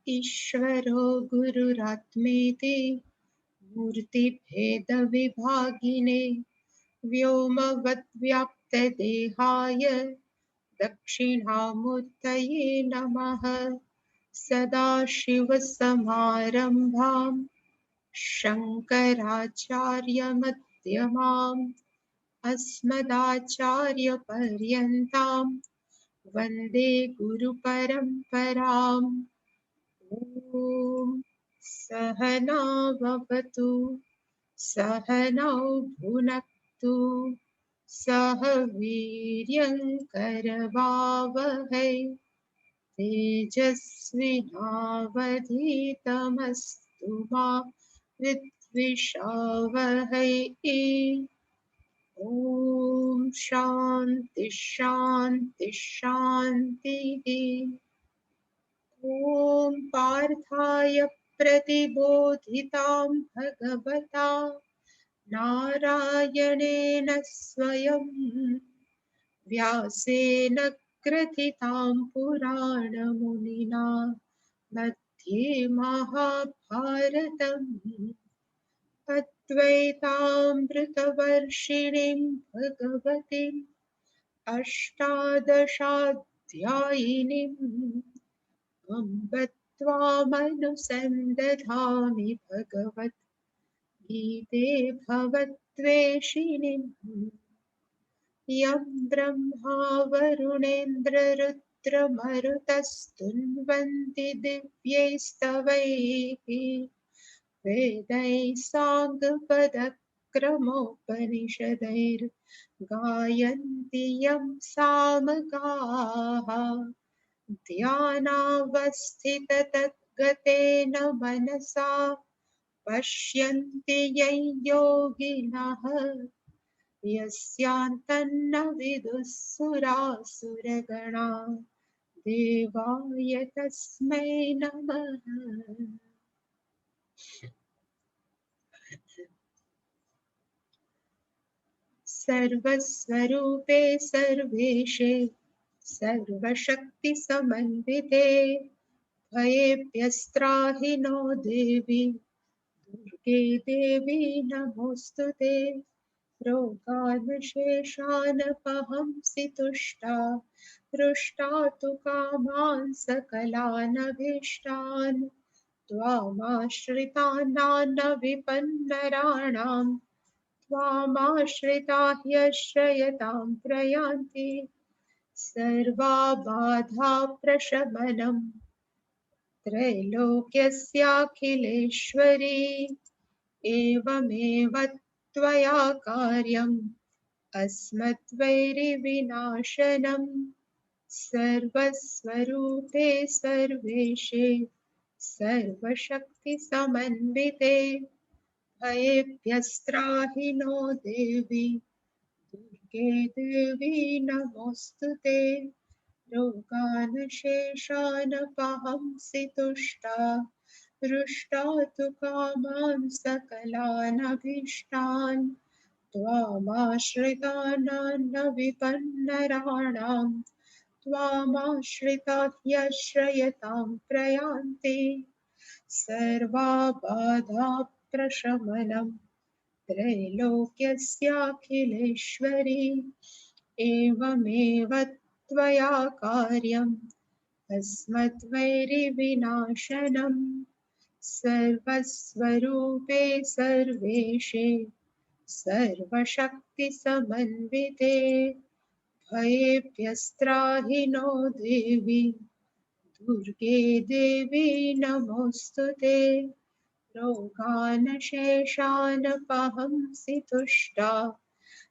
ईश्वरो गुरुरात्मेति मूर्तिभेदविभागिने व्योमवद्व्याप्तदेहाय दक्षिणामूर्तये नमः। सदाशिवसमारम्भां शङ्कराचार्यमध्यमाम् अस्मदाचार्यपर्यन्तां वन्दे गुरुपरम्पराम्। ॐ सहना भवतु सहनौ भुनक्तु सह वीर्यङ्करवावहै तेजस्विनावधीतमस्तु मा विद्विषावहै। ॐ शान्ति शान्ति शान्तिः। ॐ पार्थाय प्रतिबोधितां भगवता नारायणेन स्वयं व्यासेन ग्रथितां पुराणमुनिना मध्ये महाभारतम् अद्वैतामृतवर्षिणीं भगवतीम् अष्टादशाध्यायिनीम् अम्ब त्वामनुसन्दधामि भगवद्गीते भवद्वेषिणीम्। यं ब्रह्मा वरुणेन्द्ररुद्रमरुतस्तुन्वन्ति दिव्यैस्तवैः वेदैः साङ्गपदक्रमोपनिषदैर्गायन्ति यं सामगाः। ध्यानावस्थिततद्गतेन मनसा पश्यन्ति यं योगिनः यस्यान्तन्न विदुः सुरासुरगणा देवाय तस्मै नमः। सर्वस्वरूपे सर्वेशे सर्वशक्तिसमन्विते भयेभ्यस्त्राहि नो देवी दुर्गे देवी नमोऽस्तुते। रोगानुशेषानपहंसि तुष्टा हृष्टा तु कामान् सकलानभीष्टान् त्वामाश्रितानां त्वामाश्रिता ह्यश्रयतां प्रयान्ति। सर्वाबाधा प्रशमनं त्रैलोक्यस्याखिलेश्वरी एवमेव त्वया कार्यम् अस्मद्वैरिविनाशनम्। सर्वस्वरूपे सर्वेशे सर्वशक्तिसमन्विते भयेभ्यस्त्राहि नो देवी दुर्गे देवी नमोऽस्तुते। रोगानुशेषानपहंसि तुष्टा हृष्टा तु कामान् सकलानभीष्टान् त्वामाश्रितानां विपन्नराणां त्वामाश्रिता ह्यश्रयतां प्रयान्ति। सर्वाबाधा प्रशमनं त्रैलोक्यस्याखिलेश्वरी एवमेव त्वया कार्यम् अस्मद्वैरिविनाशनम्। सर्वस्वरूपे सर्वेशे सर्वशक्तिसमन्विते भयेभ्यस्त्राहि नो देवी दुर्गे देवी नमोऽस्तुते। रोगानशेषानपहंसि तुष्टा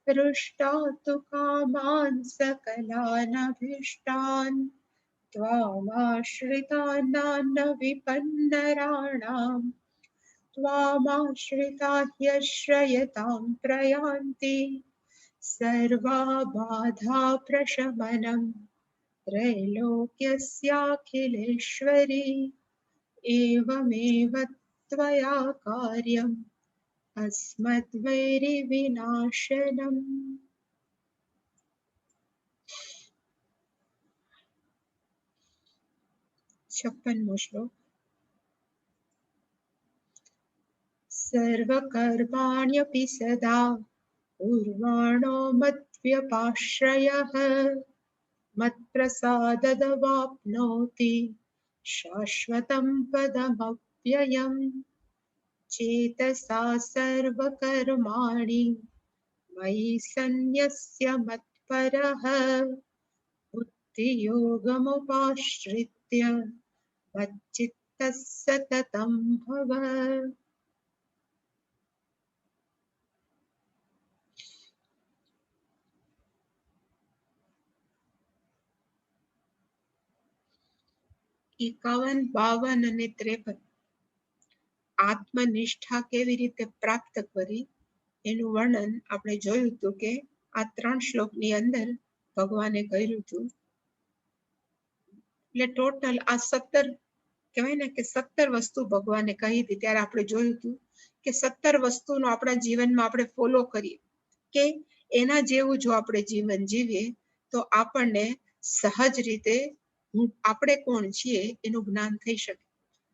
हृष्टा तु कामान् सकलानभीष्टान् त्वामाश्रितानां त्वामाश्रिता ह्यश्रयतां प्रयान्ति। सर्वाबाधा प्रशमनं त्रैलोक्यस्याखिलेश्वरी एवमेव त्वया कार्यम् अस्मद्वैरिविनाशनम्। 56वां श्लोक। सर्वकर्माण्यपि सदा कुर्वाणो मद्व्यपाश्रयः मत्प्रसाददवाप्नोति शाश्वतं पदमव्ययम् चेतसा सर्वकर्माणि मयि सन्न्यस्य मत्परः बुद्धियोगमुपाश्रित्य मच्चित्तः सततं भव। એકાવન, 52 અને 53 આત્મનિષ્ઠા કેવી રીતે પ્રાપ્ત કરી એનું વર્ણન આપણે જોયું હતું કે આ 3 શ્લોકની અંદર ભગવાને કર્યું હતું. એટલે ટોટલ આ 17 કહેવાય ને કે 17 વસ્તુ ભગવાને કહી હતી. ત્યારે આપણે જોયું હતું કે 17 વસ્તુનો આપણા જીવનમાં આપણે ફોલો કરીએ કે એના જેવું જો આપણે જીવન જીવીએ તો આપણને સહજ રીતે આપણે કોણ છીએ એનું જ્ઞાન થઈ શકે.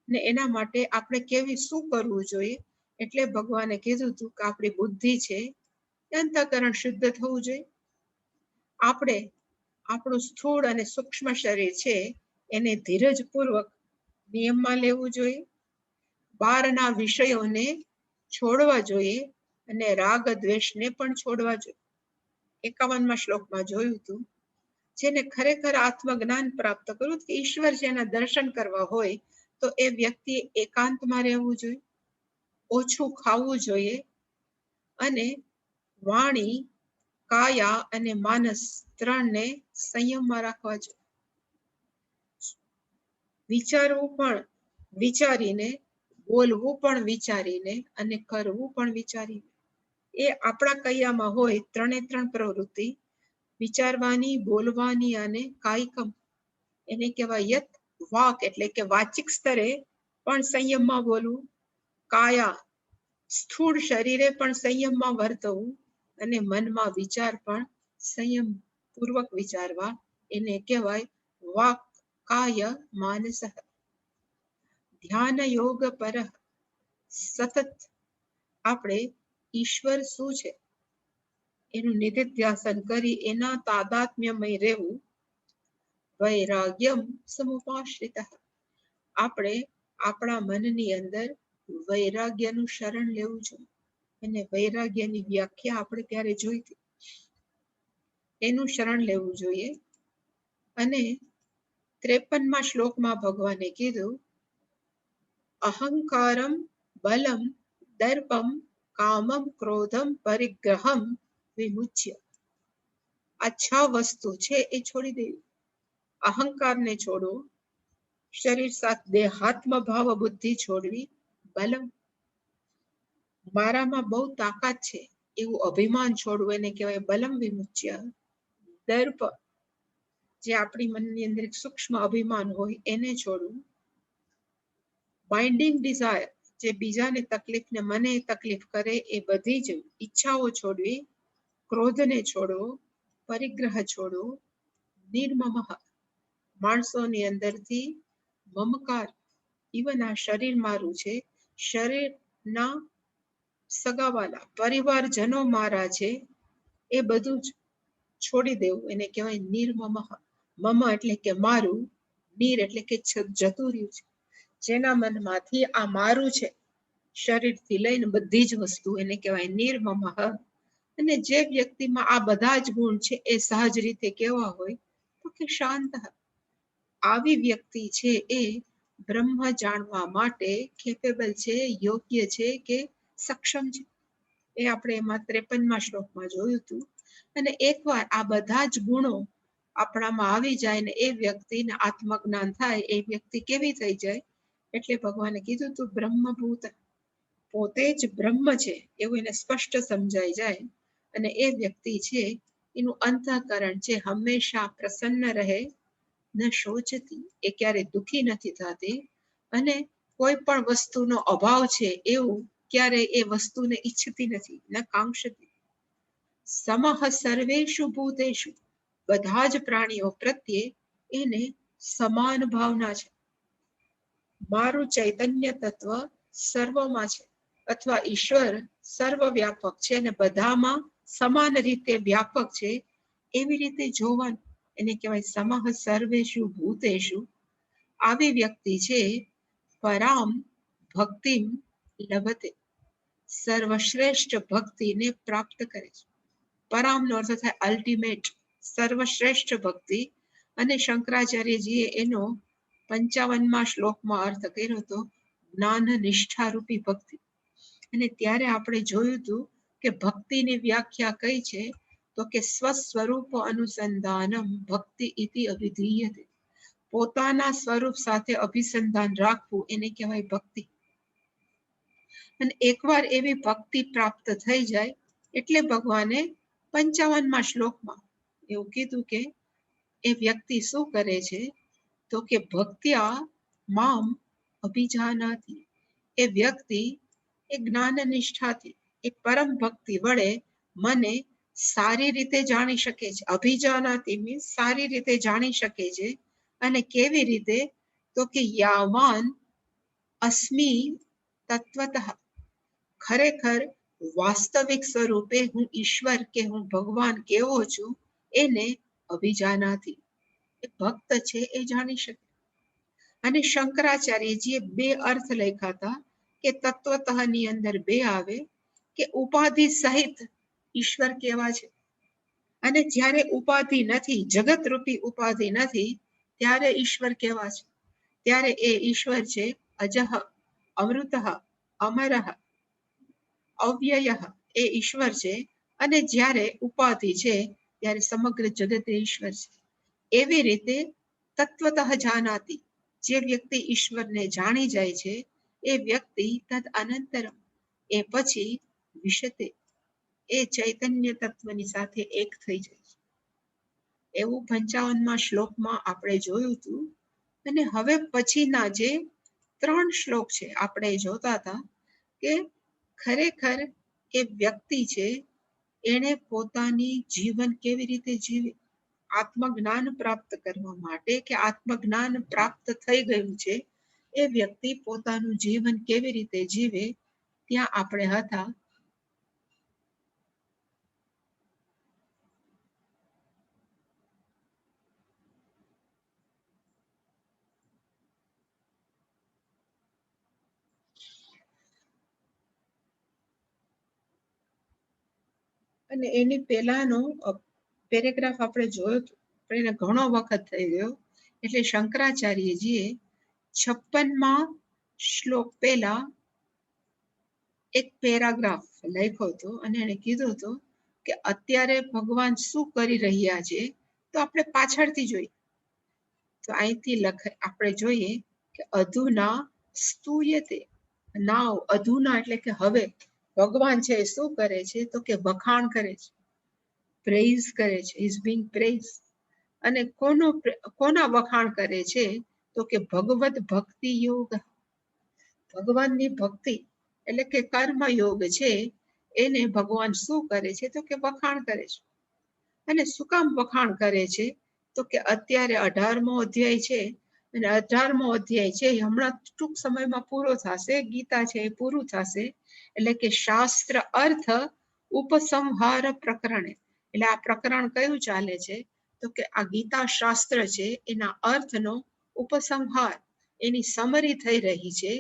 ને એના માટે આપણે શું કરવું જોઈએ, એટલે ભગવાને કીધું હતું કે આપણી બુદ્ધિ છે, અંતઃકરણ શુદ્ધ થવું જોઈએ. આપણે આપણું સ્થૂળ અને સૂક્ષ્મ શરીર છે એને ધીરજપૂર્વક નિયમમાં લેવું જોઈએ. બહારના વિષયોને છોડવા જોઈએ અને રાગ દ્વેષને પણ છોડવા જોઈએ. 51મા શ્લોકમાં જોયું હતું, જેને ખરેખર આત્મજ્ઞાન પ્રાપ્ત કર્યું કે ઈશ્વર જેના દર્શન કરવા હોય તો એ વ્યક્તિએ એકાંતમાં રહેવું જોઈએ, ઓછું ખાવું જોઈએ અને વાણી, કાયા અને માનસ 3ને સંયમમાં રાખવા જોઈએ. વિચારવું પણ વિચારીને, બોલવું પણ વિચારીને અને કરવું પણ વિચારીને. એ આપણા કૈયામાં હોય 3 પ્રવૃત્તિ, વિચારવાની, બોલવાની અને કાયિકમ. એને કહેવાય યત વાક, એટલે કે વાચિક સ્તરે પણ સંયમમાં બોલવું, કાયા સ્થૂળ શરીરે પણ સંયમમાં વર્તવું અને મનમાં વિચાર પણ સંયમ પૂર્વક વિચારવા. એને કહેવાય વાક કાય માનસ. ધ્યાન યોગ પર સતત આપણે ઈશ્વર શું છે એનું નિધિધ્યાસન કરી એના તાદાત્મ્યમય રહેવું. વૈરાગ્યમ સમુપાશ્રિત. આપણે આપણા મનની અંદર વૈરાગ્યનું શરણ લેવું જોઈએ. અને વૈરાગ્યની વ્યાખ્યા આપણે ત્યારે જોઈ હતી. એનું શરણ લેવું જોઈએ. અને 53મા શ્લોકમાં ભગવાને કીધું, અહંકારમ બલમ દર્પમ કામમ ક્રોધમ પરિગ્રહમ વિમુચ્ય. આ 6 વસ્તુ છે એ છોડી દેવી. અહંકારને છોડવો, શરીર સાથે દેહાત્મ ભાવ બુદ્ધિ છોડવી, બલમ મારામાં બહુ તાકાત છે એવું અભિમાન છોડવું, એને કહેવાય બલમ વિમુચ્ય. દર્પ જે આપણી મનની અંદર એક સૂક્ષ્મ અભિમાન હોય એને છોડવું. બાઇન્ડિંગ ડિઝાયર જે બીજાને તકલીફ ને મને તકલીફ કરે એ બધી જ ઈચ્છાઓ છોડવી. ક્રોધને છોડવો, પરિગ્રહ છોડવો. નિર્મમઃ માણસોની અંદરથી મમકાર, ઇવન આ શરીર મારું છે, શરીરના સગાવાલા પરિવારજનો મારા છે, એ બધું જ છોડી દેવું. એને કહેવાય નિર્મમઃ. મમ એટલે કે મારું, નીર એટલે કે જતું રહ્યું છે. જેના મનમાંથી આ મારું છે, શરીરથી લઈને બધી જ વસ્તુ, એને કહેવાય નિર્મમઃ. અને જે વ્યક્તિમાં આ બધા જ ગુણ છે એ સહજ રીતે કેવા હોય તો કે શાંત. આવી વ્યક્તિ છે એ બ્રહ્મ જાણવા માટે કેપેબલ છે, યોગ્ય છે કે સક્ષમ છે. એ આપણે એમાં 53મા શ્લોકમાં જોયું હતું. અને એકવાર આ બધા જ ગુણો આપણામાં આવી જાય ને એ વ્યક્તિને આત્મજ્ઞાન થાય, એ વ્યક્તિ કેવી થઈ જાય, એટલે ભગવાને કીધું તું બ્રહ્મભૂત, પોતે જ બ્રહ્મ છે એવું એને સ્પષ્ટ સમજાઈ જાય. અને એ વ્યક્તિ છે એનું અંતઃકરણ છે હંમેશા પ્રસન્ન રહે, ન શોચતી, એ ક્યારે દુઃખી નથી થતી, અને કોઈ પણ વસ્તુનો અભાવ છે એવું ક્યારે એ વસ્તુને ઈચ્છતી નથી, ન કાંક્ષતી. સમઃ સર્વેષુ ભૂતેષુ, બધા જ પ્રાણીઓ પ્રત્યે એને સમાન ભાવના છે. મારું ચૈતન્ય તત્વ સર્વમાં છે. અથવા ઈશ્વર સર્વવ્યાપક છે અને બધામાં સમાન રીતે વ્યાપક છે, એવી રીતે જોવાનું. એને કહેવાય સમઃ સર્વેષુ ભૂતેષુ. આવી વ્યક્તિ છે પરામ ભક્તિમ લભતે, સર્વશ્રેષ્ઠ ભક્તિને પ્રાપ્ત કરે છે. પરામનો અર્થ થાય અલ્ટિમેટ, સર્વશ્રેષ્ઠ ભક્તિ. અને શંકરાચાર્યજીએ એનો 55મા શ્લોકમાં અર્થ કર્યો હતો જ્ઞાન નિષ્ઠા રૂપી ભક્તિ. અને ત્યારે આપણે જોયું હતું કે ભક્તિની વ્યાખ્યા કઈ છે, તો કે સ્વસ્વરૂપ અનુસંધાનમ ભક્તિ ઇતિ અભિધીયતે. પોતાના સ્વરૂપ સાથે અભિસંધાન રાખવું એને કહેવાય ભક્તિ. અને એકવાર એવી ભક્તિ પ્રાપ્ત થઈ જાય એટલે ભગવાને 55મા શ્લોકમાં એવું કીધું કે એ વ્યક્તિ શું કરે છે, તો કે ભક્ત્યા મામ અભિજાનાતિ. એ વ્યક્તિ એ જ્ઞાન નિષ્ઠાથી એ પરમ ભક્તિ વડે મને સારી રીતે જાણી શકે છે. અભિજાનાતિ મીન્સ સારી રીતે જાણી શકે છે. અને કેવી રીતે, તો કે યાવાન અસ્મિ તત્વતઃ, ખરેખર વાસ્તવિક સ્વરૂપે હું ઈશ્વર કે હું ભગવાન કેવો છું એને અભિજાનાથી, એ ભક્ત છે એ જાણી શકે. અને શંકરાચાર્યજીએ 2 અર્થ લખ્યા હતા કે તત્વતઃ ની અંદર 2 આવે કે ઉપાધિ સહિત ઈશ્વર કેવા છે. અને જ્યારે ઉપાધિ નથી, જગત રૂપી ઉપાધિ નથી, ત્યારે ઈશ્વર કેવા છે. ત્યારે એ ઈશ્વર છે અજહ, અમૃતઃ, અમરઃ, અવ્યય. એ ઈશ્વર છે. અને જ્યારે ઉપાધિ છે ત્યારે સમગ્ર જગત એ ઈશ્વર છે. એવી રીતે તત્વતઃ જાનાતિ, જે વ્યક્તિ ઈશ્વરને જાણી જાય છે એ વ્યક્તિ તદ અનંતરમ, એ પછી વિશતે, એ ચૈતન્ય તત્વની સાથે એક થઈ જાય છે. એવું 55મા શ્લોકમાં આપણે જોયું હતું. અને હવે પછીના જે 3 શ્લોક છે આપણે જોતા હતા કે ખરેખર એ વ્યક્તિ છે એને પોતાની જીવન કેવી રીતે જીવે. આત્મજ્ઞાન પ્રાપ્ત કરવા માટે કે આત્મજ્ઞાન પ્રાપ્ત થઈ ગયું છે એ વ્યક્તિ પોતાનું જીવન કેવી રીતે જીવે ત્યાં આપણે હતા. અને એની પહેલાનો પેરેગ્રાફ આપણે જોયો હતો, પણ એને ઘણો વખત થઈ ગયો એટલે શંકરાચાર્યજીએ 56મા શ્લોક પહેલા એક પેરાગ્રાફ લખ્યો હતો. અને એને કીધું હતું કે અત્યારે ભગવાન શું કરી રહ્યા છે, તો આપણે પાછળથી જોઈએ. તો અહીંથી આપણે જોઈએ કે અધુના સ્તુયતે. નાવ, અધુના એટલે કે હવે ભગવાન છે શું કરે છે, તો કે વખાણ કરે છે, પ્રેઝ કરે છે, ઇઝ બીંગ પ્રેઝ. અને કોના વખાણ કરે છે, તો કે ભગવત ભક્તિ યોગ. ભગવાનની ભક્તિ એટલે કે કર્મ યોગ છે એને ભગવાન શું કરે છે, તો કે વખાણ કરે છે. અને શું કામ વખાણ કરે છે, તો કે અત્યારે 18મો અધ્યાય છે અને 18મો અધ્યાય છે હમણાં ટૂંક સમયમાં પૂરો થશે. ગીતા છે એ પૂરું થશે. એટલે કે શાસ્ત્ર અર્થ ઉપસંહાર પ્રકરણ. એટલે આ પ્રકરણ કયું ચાલે છે, તો કે આ ગીતા શાસ્ત્ર છે એના અર્થનો ઉપસંહાર, એની સમરી થઈ રહી છે.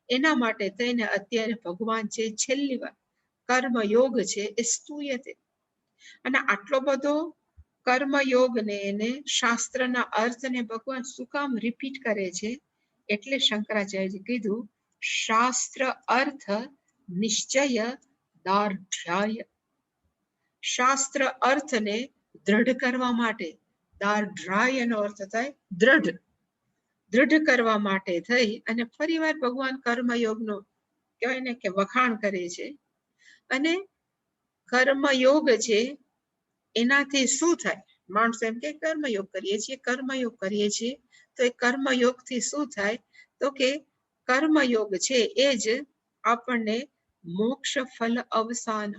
એના માટે થઈને અત્યારે ભગવાન છે છેલ્લી વાર કર્મયોગ છે એ સ્તુયતે. અને આટલો બધો કર્મયોગને એને શાસ્ત્રના અર્થને ભગવાન શું કામ રિપીટ કરે છે, એટલે શંકરાચાર્યજી કીધું શાસ્ત્ર અર્થ નિશ્ચય દાર્ઢ્યાય. શાસ્ત્ર અર્થને દ્રઢ કરવા માટે, દાર્ઢ્યાય એનો અર્થ થાય દ્રઢ, દ્રઢ કરવા માટે થઈ અને ફરીવાર ભગવાન કર્મયોગનો કહેવાય ને કે વખાણ કરે છે. અને કર્મયોગ છે એનાથી શું થાય, માણસો એમ કે કર્મયોગ કરીએ છીએ, કર્મયોગ કરીએ છીએ, તો એ કર્મયોગથી શું થાય, તો કે કર્મયોગ છે એ જ આપણને મોક્ષ ફલ અવસાન,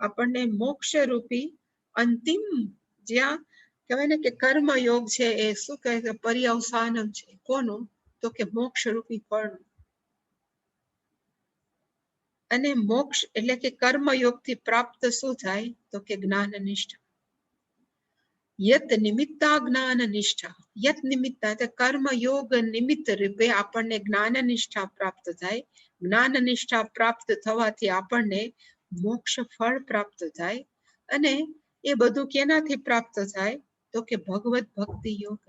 આપણને મોક્ષ રૂપી અંતિમ જ્યાં કહેવાય ને કે કર્મયોગ છે એ શું કહે છે, પર્યવસાનમ છે. કોનું, તો કે મોક્ષ રૂપી ફળનું. અને મોક્ષ એટલે કે કર્મયોગથી પ્રાપ્ત શું થાય તો કે જ્ઞાન નિષ્ઠા. યત નિમિત્તા જ્ઞાન નિષ્ઠા, યત નિમિત્તા એટલે કર્મયોગ નિમિત્ત રૂપે આપણને જ્ઞાન નિષ્ઠા પ્રાપ્ત થાય. જ્ઞાન નિષ્ઠા પ્રાપ્ત થવાથી આપણને મોક્ષ ફળ પ્રાપ્ત થાય. અને એ બધું કેનાથી પ્રાપ્ત થાય તો કે ભગવત ભક્તિ યોગ,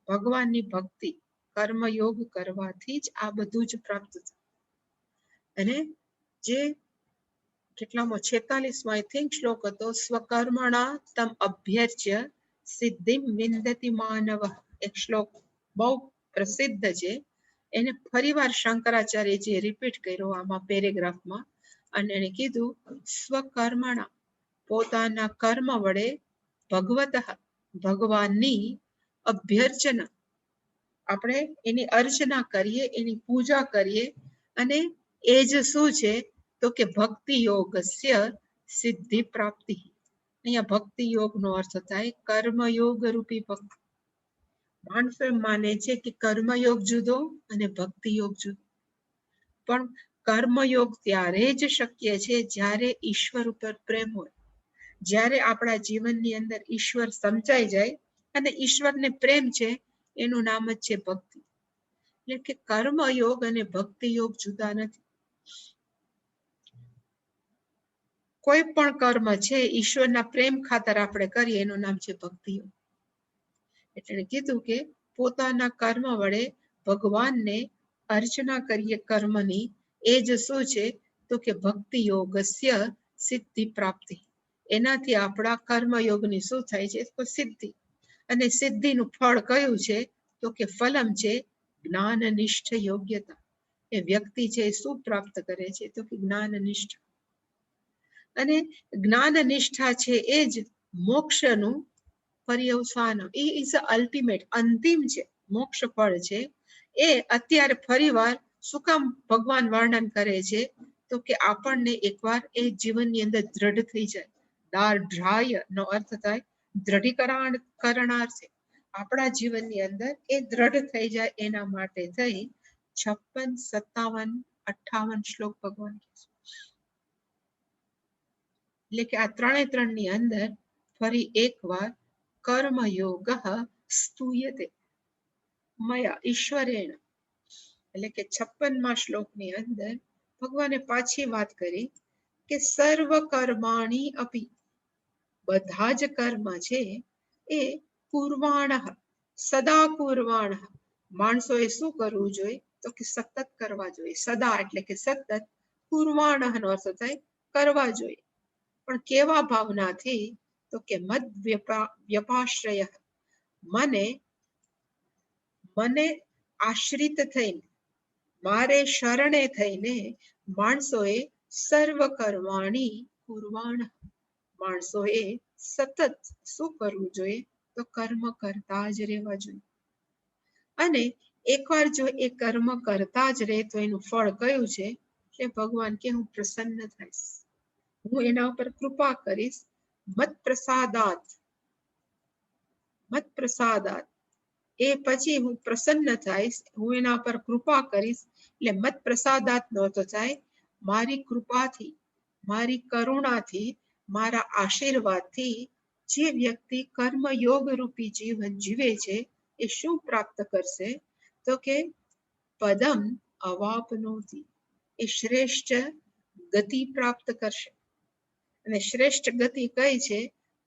ભગવાનની ભક્તિ કર્મયોગ કરવાથી જ આ બધું જ પ્રાપ્ત થાય. અને જે કેટલામાં 46માં આઈ થિંક શ્લોક હતો, સ્વકર્મણા તમ અભ્યર્ચ્ય સિદ્ધિમ વિંદતિ માનવ. એક શ્લોક બહુ પ્રસિદ્ધ છે, એને ફરીવાર શંકરાચાર્યજીએ રિપીટ કર્યો આમાં પેરેગ્રાફમાં. અને એને કીધું સ્વકર્મણા, પોતાના કર્મ વડે ભગવત ભગવાનની અભ્યર્ચના, આપણે એની અર્ચના કરીએ, એની પૂજા કરીએ. અને એ જ શું છે તો કે ભક્તિ યોગસ્ય સિદ્ધિ પ્રાપ્તિ. અહીંયા ભક્તિ યોગનો અર્થ થાય કર્મયોગ રૂપી ભક્તિ. માણસો માને છે કે કર્મયોગ જુદો અને ભક્તિ યોગ જુદો, પણ કર્મયોગ ત્યારે જ શક્ય છે જ્યારે ઈશ્વર ઉપર પ્રેમ હોય, જ્યારે આપણા જીવનની અંદર ઈશ્વર સમજાઈ જાય અને ઈશ્વરને પ્રેમ છે, એનું નામ જ છે ભક્તિ. એટલે કે કર્મયોગ અને ભક્તિ યોગ જુદા નથી. કોઈ પણ કર્મ છે ઈશ્વરના પ્રેમ ખાતર આપણે કરીએ, એનું નામ છે ભક્તિ યોગ. એટલે કીધું કે પોતાના કર્મ વડે ભગવાનને અર્ચના કરીએ કર્મની, એ જ શું છે તો કે ભક્તિ યોગસ્ય સિદ્ધિ પ્રાપ્તિ. એનાથી આપણા કર્મયોગની શું થાય છે તો સિદ્ધિ. અને સિદ્ધિનું ફળ કયું છે તો કે ફલમ છે જ્ઞાન નિષ્ઠ યોગ્યતા. એ વ્યક્તિ છે શું પ્રાપ્ત કરે છે તો કે જ્ઞાન નિષ્ઠા. અને જ્ઞાન નિષ્ઠા છે એ જ મોક્ષનું પર્યવસાન, એ ઇઝ અલ્ટિમેટ, અંતિમ છે મોક્ષ ફળ છે. એ અત્યારે ફરીવાર શું કામ ભગવાન વર્ણન કરે છે તો કે આપણને એકવાર એ જીવનની અંદર દ્રઢ થઈ જાય. દાઢ્રાય નો અર્થ થાય દ્રઢીકરણ કરનાર છે. આપણા જીવનની અંદર એ દ્રઢ થઈ જાય એના માટે થઈ 56, 57, 58 શ્લોક ભગવાન કહે છે. એટલે કે આ ત્રણે ની અંદર ફરી એકવાર કર્મયોગ સ્તુયતે મયા ઈશ્વરેણ, એટલે કે 56મા શ્લોકની અંદર ભગવાને પાછી વાત કરી કે સર્વ કર્માણી અપી, બધા જ કર્મ છે એ કુર્વાણ, સદા કુર્વાણ. માણસોએ શું કરવું જોઈએ તો કે સતત કરવા જોઈએ. સદા એટલે કે સતત, કુર્વાણ નો અર્થ થાય કરવા જોઈએ. પણ કેવા ભાવનાથી તો કે મદ વ્યપાશ્રય, મને આશ્રિત થઈને, મારે શરણે થઈને માણસોએ સર્વ કર્માણી કુર્વાણ, માણસોએ સતત શું કરવું જોઈએ તો કર્મ કરતા જ રહેવા જોઈએ. અને એકવાર જો એ કર્મ કરતા જ રહે તો એનું ફળ કયું છે કે ભગવાન કે હું પ્રસન્ન થઈશ, હું એના ઉપર કૃપા કરીશ. મત પ્રસાદાત, મત પ્રસાદાત, એ પછી હું પ્રસન્ન થઈશ, હું એના પર કૃપા કરીશ. એટલે મત પ્રસાદાત નો તો થાય મારી કૃપાથી, મારી કરુણાથી, મારા આશીર્વાદથી જે વ્યક્તિ કર્મયોગ રૂપી જીવન જીવે છે એ શું પ્રાપ્ત કરશે તો કે પદમ અવાપનોતિ, એ શ્રેષ્ઠ ગતિ પ્રાપ્ત કરશે. અને શ્રેષ્ઠ ગતિ કઈ છે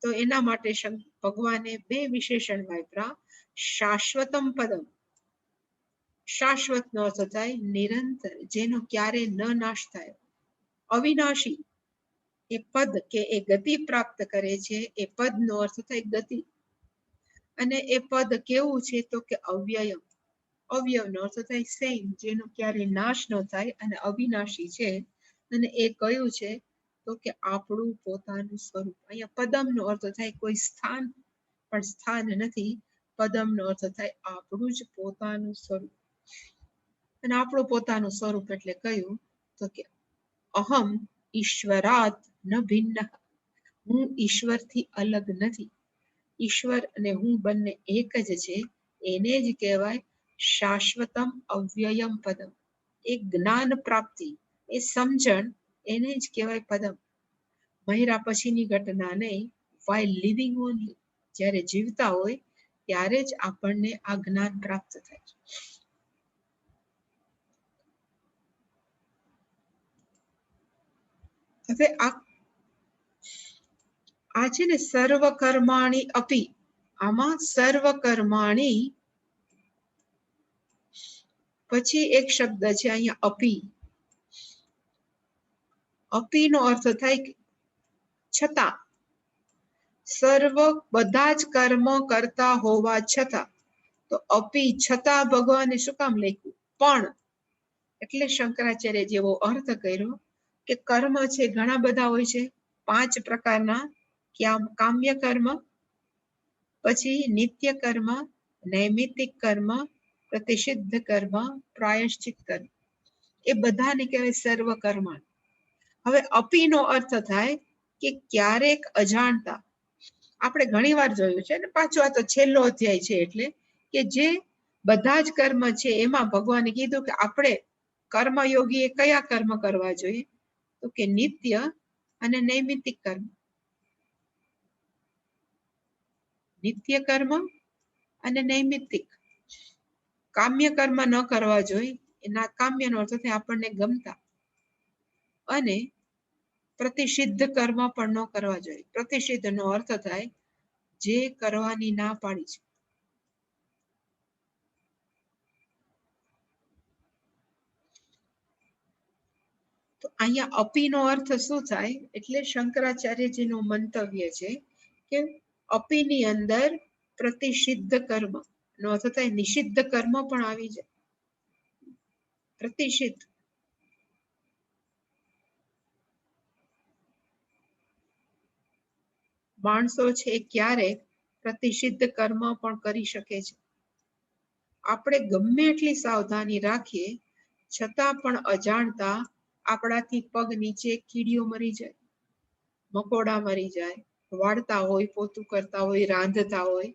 તો એના માટે ભગવાને બે વિશેષણ વાપરા. શાશ્વતમ પદમ, શાશ્વત નો અર્થ થાય નિરંતર, જેનો ક્યારે ન નાશ થાય. અવિનાશી, એ પદ કે એ ગતિ પ્રાપ્ત કરે છે, એ પદ નો અર્થ થાય ગતિ. અને એ પદ કેવું છે તો કે અવ્યય, અવયવ નો અર્થ થાય સેમ, જેનો ક્યારે નાશ ન થાય અને અવિનાશી છે. અને એ કયું છે તો કે આપણું પોતાનું સ્વરૂપ. અહીંયા પદમ નો અર્થ થાય કોઈ સ્થાન, પણ સ્થાન નથી. પદમ નો અર્થ થાય આપણું જ પોતાનું સ્વરૂપ. અને આપણું પોતાનું સ્વરૂપ એટલે કયું તો કે અહમ ઈશ્વરાત ન ભિન્ન, હું ઈશ્વરથી અલગ નથી. ઈશ્વર અને હું બંને એક જ છે. એને જ કહેવાય શાશ્વતમ અવ્યયમ પદમ, એ જ્ઞાન પ્રાપ્તિ, એ સમજણ એને જ કહેવાય પદમ. મહિરા પછીની ઘટના નહીં, while living only, જ્યારે જીવતા હોય ત્યારે જ આપણને આ જ્ઞાન પ્રાપ્ત થાય છે. હવે આ છે ને સર્વ કર્માણી અપી, આમાં સર્વ કર્માણી પછી એક શબ્દ છે અહીંયા અપી. અપી નો અર્થ થાય છતાં, સર્વ બધા જ કર્મ કરતા હોવા છતાં. તો અપી છતાં ભગવાને શું કામ લખ્યું? પણ. એટલે શંકરાચાર્ય જેવો અર્થ કર્યો કે કર્મ છે ઘણા બધા હોય છે, 5 પ્રકારના. કામ્ય કર્મ, પછી નિત્ય કર્મ, નૈમિત્તિક કર્મ, પ્રતિષિદ્ધ કર્મ, પ્રાયશ્ચિત કર્મ. એ બધાને કહેવાય સર્વ કર્મ. હવે અપીનો અર્થ થાય કે ક્યારેક અજાણતા, આપણે ઘણી વાર જોયું છે ને, પાછો આ તો છેલ્લો અધ્યાય છે, એટલે કે જે બધા જ કર્મ છે એમાં ભગવાને કીધું કે આપણે કર્મયોગીએ કયા કર્મ કરવા જોઈએ? તો કે નિત્ય અને નૈમિત્તિક કર્મ. નિત્ય કર્મ અને નૈમિત્તિક. કામ્ય કર્મ ન કરવા જોઈએ. એના કામ્યનો અર્થ થાય આપણને ગમતા. અને પ્રતિષિદ્ધ કર્મ પણ ન કરવા જોઈએ. પ્રતિષિદ્ધ નો અર્થ થાય જે કરવાની ના પાડી છે. તો અહીંયા અપીનો અર્થ શું થાય? એટલે શંકરાચાર્યજીનું મંતવ્ય છે કે અપીની અંદર પ્રતિષિદ્ધ કર્મ નો અર્થ થાય નિષિદ્ધ કર્મ પણ આવી જાય. પ્રતિષિદ્ધ માણસો છે ક્યારેક પ્રતિષિદ્ધ કર્મ પણ કરી શકે છે. આપણે ગમે એટલી સાવધાની રાખીએ છતાં પણ અજાણતા આપણાથી પગ નીચે કીડીઓ મરી જાય, મકોડા મરી જાય, વાળતા હોય, પોતું કરતા હોય, રાંધતા હોય,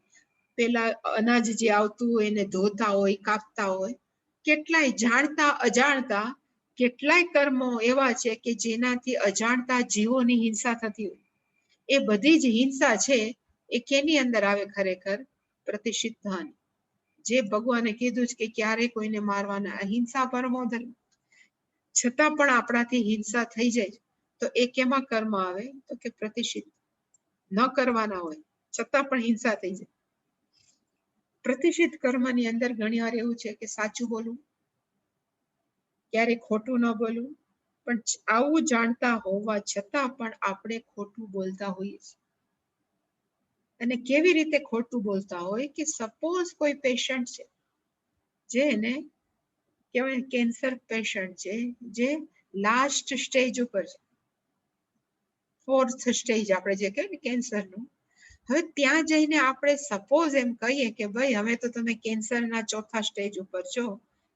પેલા અનાજ જે આવતું હોય એને ધોતા હોય, કાપતા હોય. કેટલાય જાણતા અજાણતા કેટલાય કર્મો એવા છે કે જેનાથી અજાણતા જીવોની હિંસા થતી હોય. એ બધી જ હિંસા છે એ કેની અંદર આવે? ખરેખર પ્રતિષિદ્ધાની. જે ભગવાને કીધું છે કે ક્યારે કોઈને મારવાના, અહિંસા પરમો ધર્મ, છતાં પણ આપણાથી હિંસા થઈ જાય તો એ કેમાં કર્મ આવે? તો કે પ્રતિષિદ્ધ. ન કરવાના હોય છતાં પણ હિંસા થઈ જાય. પ્રતિષિદ્ધ કર્મની અંદર ઘણી વાર એવું છે કે સાચું બોલવું, ક્યારે ખોટું ન બોલવું, પણ આવું જાણતા હોવા છતાં પણ આપણે ખોટું બોલતા હોઈએ છીએ. અને કેવી રીતે ખોટું બોલતા હોય કે સપોઝ કોઈ પેશન્ટ છે જેને કહેવાય કેન્સર પેશન્ટ છે, જે લાસ્ટ સ્ટેજ ઉપર છે, 4th સ્ટેજ આપણે જે કહીએ ને કેન્સરનું. હવે ત્યાં જઈને આપણે સપોઝ એમ કહીએ કે ભાઈ હવે તો તમે કેન્સરના 4થા સ્ટેજ ઉપર છો,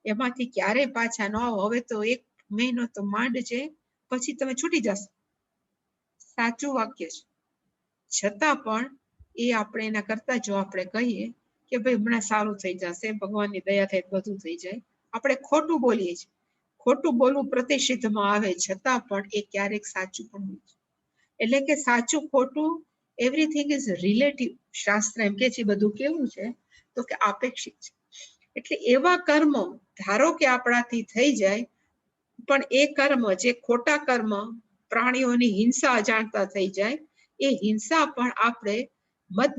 એમાંથી ક્યારેય પાછા ન આવો, હવે તો 1 મહિનો તો માંડ છે, પછી તમે છૂટી જશો. સાચું વાક્ય છે, છતાં પણ એ આપણે એના કરતા જો આપણે કહીએ કે ભાઈ હમણાં સારું થઈ જશે, ભગવાનની દયા થાય બધું થઈ જાય, આપણે ખોટું બોલીએ છીએ. ખોટું બોલવું પ્રતિષિદ્ધમાં આવે છતાં પણ એ ક્યારેક સાચું પણ હોય છે. એટલે કે સાચું ખોટું એવરીથિંગ ઇઝ રિલેટિવ. શાસ્ત્ર એમ કે છે બધું કેવું છે? તો કે આપેક્ષિક છે. એટલે એવા કર્મો ધારો કે આપણાથી થઈ જાય, પણ એ કર્મ જે ખોટા કર્મ, પ્રાણીઓની હિંસા અજાણતા થઈ જાય, એ હિંસા પણ આપણે મદ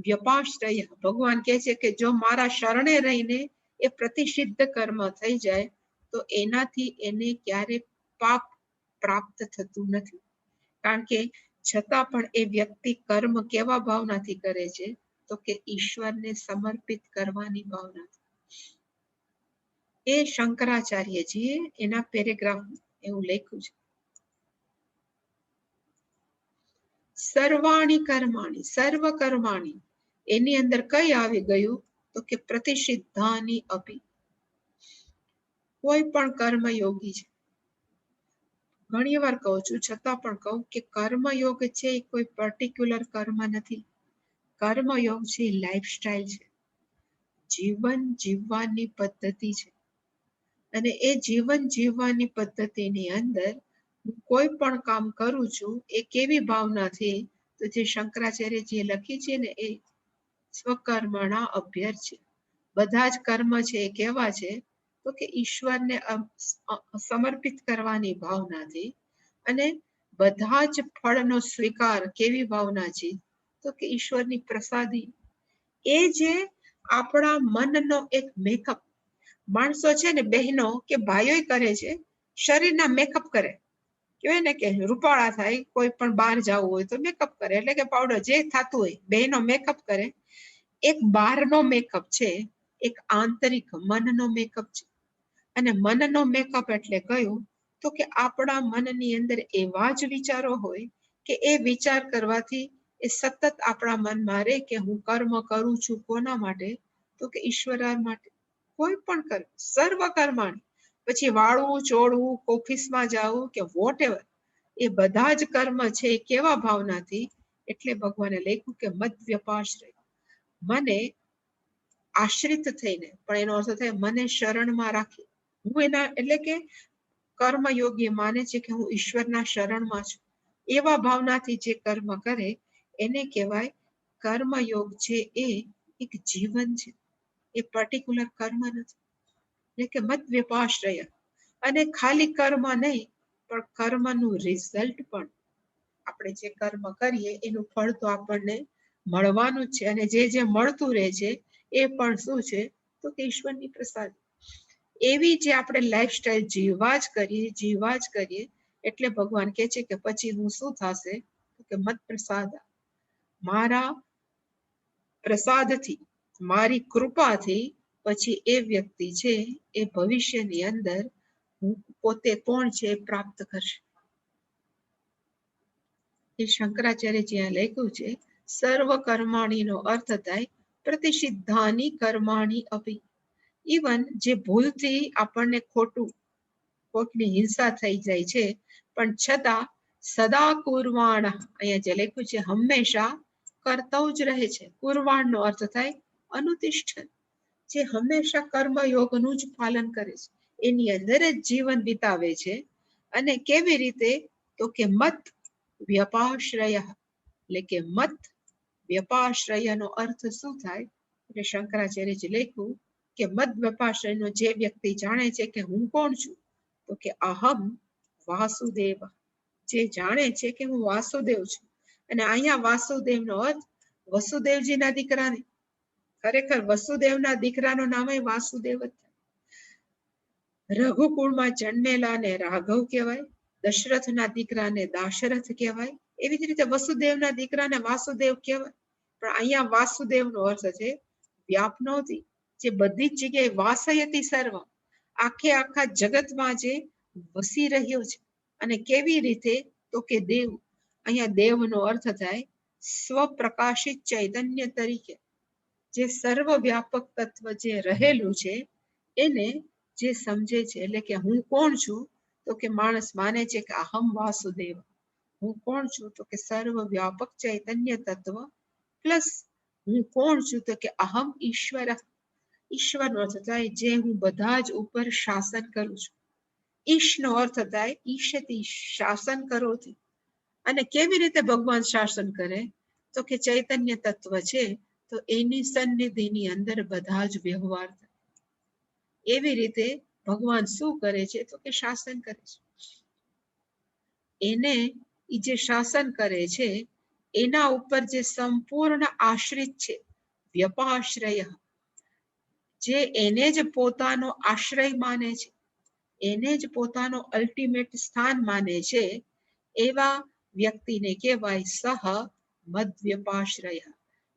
વ્યપાશ્રય, ભગવાન કહે છે કે જો મારા શરણે રહીને એ પ્રતિષિદ્ધ કર્મ થઈ જાય તો એનાથી એને ક્યારે પાપ પ્રાપ્ત થતું નથી. કારણ કે છતાં પણ એ વ્યક્તિ કર્મ કેવા ભાવનાથી કરે છે? તો કે ઈશ્વરને સમર્પિત કરવાની ભાવનાથી. એ શંકરાચાર્યજીએ એના પેરેગ્રાફ એવું લખ્યું છે. સર્વાણી કર્માણી, સર્વ કર્માણી, એની અંદર કઈ આવી ગયું? તો કે પ્રતિષિદ્ધાની અપી. કોઈ પણ કર્મયોગી છે, ઘણી વાર કહું છું છતાં પણ કહું કે કર્મયોગ છે એ કોઈ પર્ટિક્યુલર કર્મ નથી. કર્મયોગ છે લાઈફસ્ટાઈલ છે, જીવન જીવવાની પદ્ધતિ છે. અને એ જીવન જીવવાની પદ્ધતિની અંદર હું કોઈ પણ કામ કરું છું એ કેવી ભાવનાથી, તો જે શંકરાચાર્યજીએ લખી છે ને એ સ્વકર્મણા અભ્યર્ચ છે. બધા જ કર્મ છે એ કેવા છે, તો કે ઈશ્વરને સમર્પિત કરવાની ભાવનાથી, અને બધા જ ફળનો સ્વીકાર કેવી ભાવના છે, તો કે ઈશ્વરની પ્રસાદી. એ જે આપણા મનનો એક મેકઅપ, માણસો છે ને બહેનો કે ભાઈઓ કરે છે, શરીરના મેકઅપ કરે, કહેવાય ને કે રૂપાળા થાય, કોઈ પણ બહાર જવું હોય તો મેકઅપ કરે, એટલે કે પાવડર જે થતું હોય બહેનો મેકઅપ કરે. એક બહારનો મેકઅપ છે, એક આંતરિક મનનો મેકઅપ છે. અને મનનો મેકઅપ એટલે કયું, તો કે આપણા મનની અંદર એવા જ વિચારો હોય કે એ વિચાર કરવાથી એ સતત આપણા મનમાં રહે કે હું કર્મ કરું છું કોના માટે, તો કે ઈશ્વર માટે. કોઈ પણ કર્મ, સર્વ કર્માણી, પછી વાળવું ચોળવું, ઓફિસમાં જવું કે વોટ એવર, એ બધા જ કર્મ છે કેવા ભાવનાથી, એટલે ભગવાને લખ્યું કે મદ વ્યપાશ્રય, મને આશ્રિત થઈને, પણ એનો અર્થ થાય મને શરણમાં રાખી. હું એના એટલે કે કર્મયોગી માને છે કે હું ઈશ્વરના શરણમાં છું, એવા ભાવનાથી જે કર્મ કરે એને કહેવાય કર્મયોગ. છે એ એક જીવન છે, એ પર્ટિક્યુલર કર્મ નથી. એટલે કે મત વ્યપાશ્રય, અને ખાલી કર્મ નહીં પણ કર્મનું રિઝલ્ટ પણ, આપણે જે કર્મ કરીએ એનું ફળ તો આપણને મળવાનું જ છે, અને જે મળતું રહે છે એ પણ શું છે, તો કે ઈશ્વરની પ્રસાદ. એવી જે આપણે લાઈફસ્ટાઈલ જીવવા જ કરીએ, એટલે ભગવાન કહે છે કે પછી હું શું થશે, કે મત પ્રસાદ, મારા પ્રસાદથી, મારી કૃપાથી પછી એ વ્યક્તિ છે એ ભવિષ્યની અંદર હું પોતે કોણ છે પ્રાપ્ત કરશે. એ શંકરાચાર્ય જ્યાં લખ્યું છે, સર્વ કર્માણીનો અર્થ થાય પ્રતિષિદ્ધાની કર્માણી અપી. ઇવન જે ભૂલથી આપણને ખોટની હિંસા થઈ જાય છે, પણ છતાં સદા કુર્વાણ, અહીંયા જે લખ્યું છે હંમેશા કરતો જ રહે છે. કુર્વાણનો અર્થ થાય અનુતિષ્ઠન, જે હંમેશા કર્મયોગનું જ પાલન કરે છે, એની અંદર જ જીવન વિતાવે છે. અને કેવી રીતે, તો કે મત વ્યપાશ્રય, એટલે કે મત વ્યપાશ્રયનો અર્થ શું થાય, એટલે શંકરાચાર્યજી લખ્યું કે મદ વ્યપાશ્રયનો જે વ્યક્તિ જાણે છે કે હું કોણ છું, તો કે અહમ વાસુદેવ, જે જાણે છે કે હું વાસુદેવ છું. અને અહીંયા વાસુદેવનો અર્થ વસુદેવજીના દીકરાને, ખરેખર વસુદેવના દીકરાનો નામ વાસુદેવ જ થાય. રઘુકુળમાં જન્મેલા ને રાઘવ કહેવાય, દશરથના દીકરાને દાશરથ કહેવાય, એવી જ રીતે વસુદેવના દીકરાને વાસુદેવ કહેવાય. પણ અહીંયા વાસુદેવનો અર્થ છે વ્યાપનોથી, જે બધી જ જગ્યાએ વાસયતી સર્વ, આખા જગતમાં જે વસી રહ્યો છે. અને કેવી રીતે, તો કે દેવ, અહીંયા દેવનો અર્થ થાય સ્વપ્રકાશિત ચૈતન્ય તરીકે, જે સર્વવ્યાપક તત્વ જે રહેલું છે એને જે સમજે છે. એટલે કે હું કોણ છું, તો કે માણસ માને છે કે અહમ વાસુદેવ, હું કોણ છું, તો કે સર્વવ્યાપક ચૈતન્ય તત્વ, પ્લસ હું કોણ છું, તો કે અહમ ઈશ્વર. ઈશ્વરનો અર્થ થાય જે હું બધા જ ઉપર શાસન કરું છું. ઈશનો અર્થ થાય ઈશતી, શાસન કરોથી. અને કેવી રીતે ભગવાન શાસન કરે, તો કે ચૈતન્ય તત્વ છે તો એની સન્નિધિની અંદર બધા જ વ્યવહાર થાય. એવી રીતે ભગવાન શું કરે છે, તો કે શાસન કરે છે. એને જે શાસન કરે છે એના ઉપર જે સંપૂર્ણ આશ્રિત છે, વ્યપાશ્રય, જે એને જ પોતાનો આશ્રય માને છે, એને જ પોતાનો અલ્ટિમેટ સ્થાન માને છે, એવા વ્યક્તિને કહેવાય સહ મદ્વ્યપાશ્રય.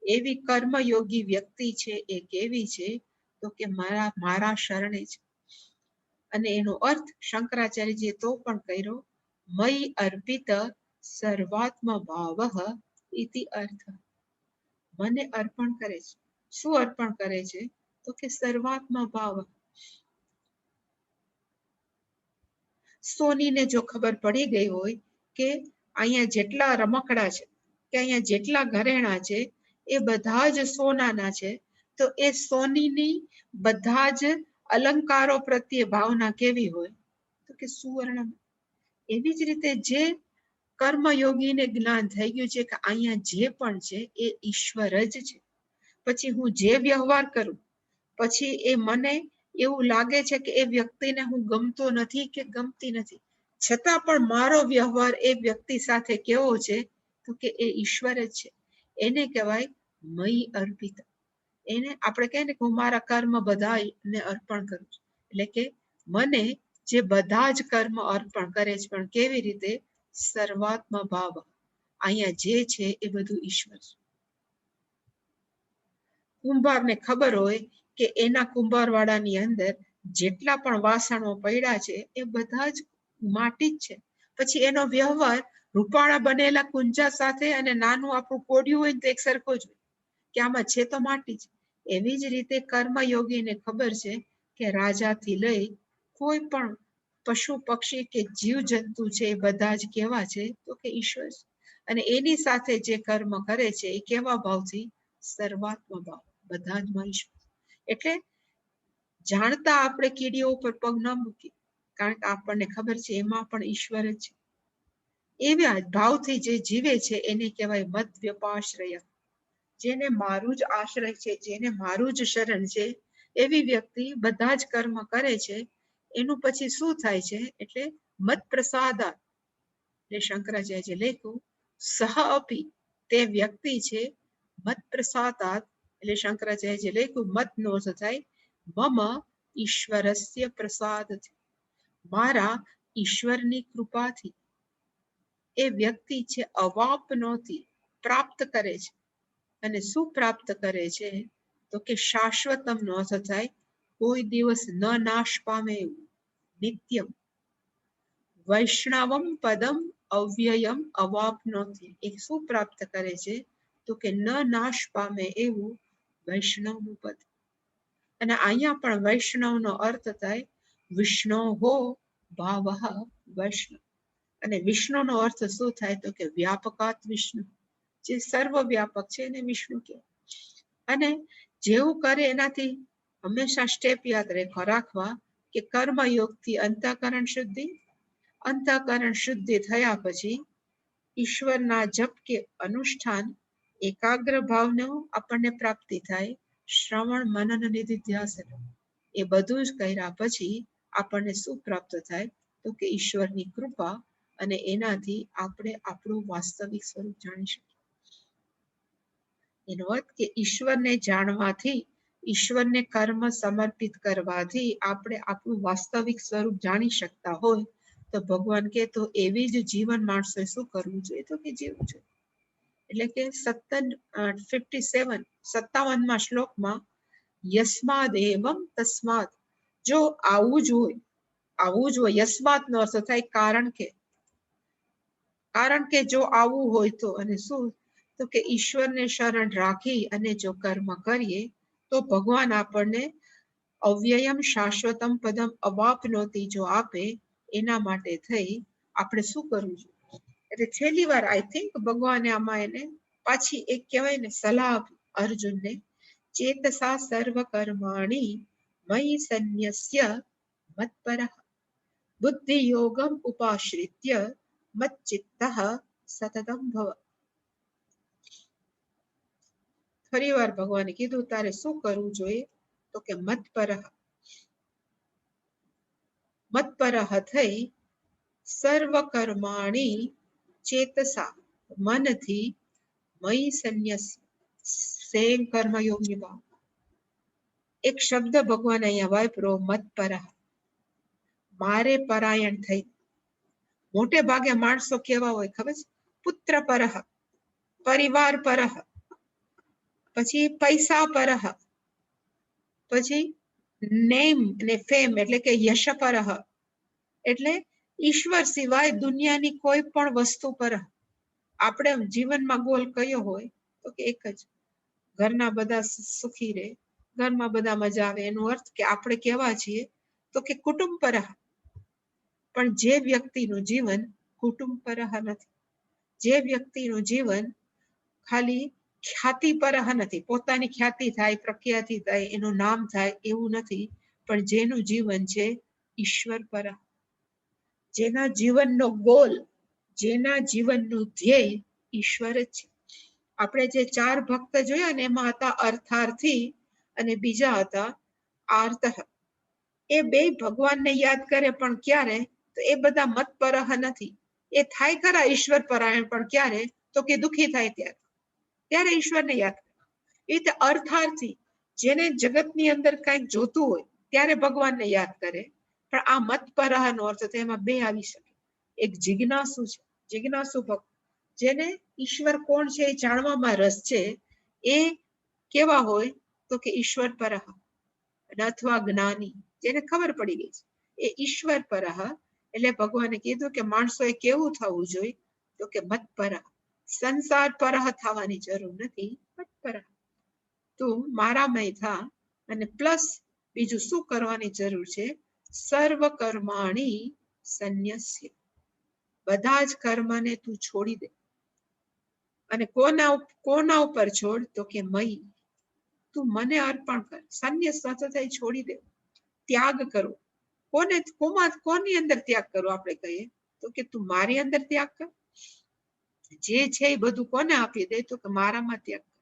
એવી કર્મયોગી વ્યક્તિ છે એ કેવી છે, તો કે મારા શરણે છે. અને એનો અર્થ શંકરાચાર્યજીએ તો પણ કર્યો, મયી અર્પિત સર્વાત્મ ભાવ ઇતિ અર્થ. મને અર્પણ કરે છે. શું અર્પણ કરે છે, તો કે સર્વાત્મ ભાવ. સોનીને જો ખબર પડી ગઈ હોય કે અહીંયા જેટલા રમકડા છે, કે અહીંયા જેટલા ઘરેણા છે એ બધા જ સોનાના છે, તો એ સોનીની બધા જ અલંકારો પ્રત્યે ભાવના કેવી હોય? તો કે સુવર્ણ. એવી જ રીતે જે કર્મયોગીને જ્ઞાન થઈ ગયું છે કે અહીંયા જે પણ છે એ ઈશ્વર જ છે. પછી હું જે વ્યવહાર કરું પછી એ મને એવું લાગે છે કે એ વ્યક્તિને હું ગમતો નથી કે ગમતી નથી, છતાં પણ મારો વ્યવહાર એ વ્યક્તિ સાથે કેવો છે? તો કે એ ઈશ્વર જ છે. એને કહેવાય મયી અર્પિત. એને આપણે કહે ને કે હું મારા કર્મ બધાને અર્પણ કરું છું, એટલે કે મને જે બધા જ કર્મ અર્પણ કરે છે, પણ કેવી રીતે? સર્વાત્મ ભાવ. અહીંયા જે છે એ બધું ઈશ્વર છે. કુંભારને ખબર હોય કે એના કુંભારવાડાની અંદર જેટલા પણ વાસણો પડ્યા છે એ બધા જ માટી જ છે. પછી એનો વ્યવહાર રૂપાળા બનેલા કુંજા સાથે અને નાનું આપણું કોડિયું હોય તો એક સરખો જ હોય કે આમાં છે તો માટી જ. એવી જ રીતે કર્મયોગીને ખબર છે કે રાજાથી લઈ કોઈ પણ પશુ પક્ષી કે જીવ જંતુ છે એ બધા જ કેવા છે? તો કે ઈશ્વર છે. અને એની સાથે જે કર્મ કરે છે એ કેવા ભાવથી? સર્વાત્મ ભાવ. બધા જ માં ઈશ્વર. એટલે જાણતા આપણે કીડીઓ ઉપર પગ ન મૂકીએ, કારણ કે આપણને ખબર છે એમાં પણ ઈશ્વર જ છે. એવા ભાવથી જે જીવે છે એને કહેવાય મદ વ્યપાશ્રય. જેને મારું જ આશ્રય છે, જેને મારું જ શરણ છે, એવી વ્યક્તિ બધા જ કર્મ કરે છે. એનું પછી શું થાય છે? એટલે મત પ્રસાદાત. એટલે શંકરાચાર્ય લખ્યું સહ અપી, તે વ્યક્તિ છે મત પ્રસાદાત. એટલે શંકરાચાર્ય લખ્યું મત નો અર્થ થાય મમ ઈશ્વરસ્ય પ્રસાદથી, મારા ઈશ્વરની કૃપાથી એ વ્યક્તિ છે અવાપનોતી, પ્રાપ્ત કરે છે. અને શું પ્રાપ્ત કરે છે? તો કે શાશ્વતમ નો અર્થ થાય કોઈ દિવસ ન નાશ પામે એવું, નિત્યમ. વૈષ્ણવમ પદમ અવ્યયમ અવાપનોતી, એ શું પ્રાપ્ત કરે છે? તો કે ન નાશ પામે એવું વૈષ્ણવનું પદ. અને અહીંયા પણ વૈષ્ણવનો અર્થ થાય વિષ્ણોહો ભાવઃ વૈષ્ણવ. અને વિષ્ણુનો અર્થ શું થાય? તો કે વ્યાપકાત વિષ્ણુ, જે સર્વવ્યાપક છે એને વિષ્ણુ કહેવાય. અને જેવું કરે એનાથી હંમેશા સ્ટેપ યાદ રાખવા કે કર્મયોગથી અંતઃકરણ શુદ્ધિ, અંતઃકરણ શુદ્ધિ થયા પછી ઈશ્વરના જપ કે અનુષ્ઠાન એકાગ્ર ભાવનો આપણને પ્રાપ્તિ થાય. શ્રવણ મનન નિધિધ્યાસન, એ બધું જ કર્યા પછી આપણને શું પ્રાપ્ત થાય? તો કે ઈશ્વરની કૃપા. અને એનાથી આપણે આપણું વાસ્તવિક સ્વરૂપ જાણી શકીએ. એનો અર્થ કે ઈશ્વરને જાણવાથી, ઈશ્વરને કર્મ સમર્પિત કરવાથી આપણે આપણું વાસ્તવિક સ્વરૂપ જાણી શકતા હોય તો ભગવાન કે તો એવી જ જીવન માણસોએ શું કરવું જોઈએ? તો કે જીવવું જોઈએ. એટલે કે 57માં શ્લોકમાં યસ્માદ એવમ તસ્માદ, જો આવું જ હોય, આવું જ હોય. યસ્માદ નો અર્થ થાય કારણ કે. કારણ કે જો આવું હોય તો, અને શું? તો કે ઈશ્વરને શરણ રાખી અને જો કર્મ કરીએ તો ભગવાન આપણને અવ્યયમ શાશ્વતમ પદમ અવાપનોતી જો આપે. એના માટે થઈ આપણે શું કરવું જોઈએ? એટલે છેલ્લી વાર આઈ થિંક ભગવાને આમાં એને પાછી એક કહેવાય ને સલાહ આપી અર્જુનને, ચેતસા સર્વ કર્માણી મયી સંન્યસ્ય મત્પરઃ બુદ્ધિ યોગમ ઉપાશ્રિત્ય મચ્ચિત્તઃ સતતમ ભવ. ફરી વાર ભગવાને કીધું તારે શું કરવું જોઈએ? તો કે મત્પરઃ. મત્પરઃ થઈ સર્વ કર્માણી ચેતસા, મનથી, મયી સંન્યસ્ય, સેમ કર્મયોગની ભાવ. એક શબ્દ ભગવાન અહીંયા વાપરો મત્પરઃ, મારે પરાયણ થઈ. મોટે ભાગે માણસો કેવા હોય ખબર છે? પુત્ર પરહ, પરિવાર પરહ, પછી પૈસા પરહ, પછી નેમ અને ફેમ એટલે કે યશ પરહ, એટલે ઈશ્વર સિવાય દુનિયાની કોઈ પણ વસ્તુ પર. આપણે જીવનમાં ગોલ કયો હોય? તો કે એક જ, ઘરના બધા સુખી રહે, ઘરમાં બધા મજા આવે. એનો અર્થ કે આપણે કેવા છીએ? તો કે કુટુંબ પરહ. પણ જે વ્યક્તિનું જીવન કુટુંબ પરહ નથી, જે વ્યક્તિનું જીવન ખાલી ખ્યાતિ પરહ નથી, પોતાની ખ્યાતિ થાય, પ્રખ્યાતિ થાય, એનું નામ થાય એવું નથી, પણ જેનું જીવન છે ઈશ્વર પર, જેના જીવનનો ગોલ, જેના જીવનનું ધ્યેય ઈશ્વર જ છે. આપણે જે 4 ભક્ત જોયા ને એમાં હતા અર્થાર્થી અને બીજા હતા આર્તઃ. એ બે ભગવાનને યાદ કરે પણ ક્યારે? તો એ બધા મતપરહ નથી. એ થાય ખરા ઈશ્વર પરાયણ, પણ ક્યારે? તો કે દુઃખી થાય ત્યારે ઈશ્વરને યાદ કરે. એ રીતે અર્થાર્થી, જેને જગતની અંદર કંઈક જોતું હોય ત્યારે ભગવાનને યાદ કરે. પણ આ મતપરહનો અર્થ તો એમાં બે આવી શકે. એક જિજ્ઞાસુ છે, જિજ્ઞાસુ ભક્ત, જેને ઈશ્વર કોણ છે એ જાણવામાં રસ છે. એ કેવા હોય? તો કે ઈશ્વર પરહ. અથવા જ્ઞાની, જેને ખબર પડી ગઈ છે એ ઈશ્વર પરહ. એટલે ભગવાને કીધું કે માણસોએ કેવું થવું જોઈએ? તો કે મતપરહ. સંસાર પરહ થવાની જરૂર નથી, મતપરહ. તું મારામય થા, અને પ્લસ બીજું શું કરવાની જરૂર છે? સર્વ કર્માણી સંન્યસ્ય. બધા જ કર્મને તું છોડી દે. અને કોના ઉપર છોડ? તો કે મય. તું મને અર્પણ કર. સંન્યાસ થાય છોડી દે, ત્યાગ કરો. કોની અંદર ત્યાગ કરો? આપણે કહીએ તો કે તું મારી અંદર ત્યાગ કર. જે છે એ બધું કોને આપી દે? તો કે મારામાં ત્યાગ કર.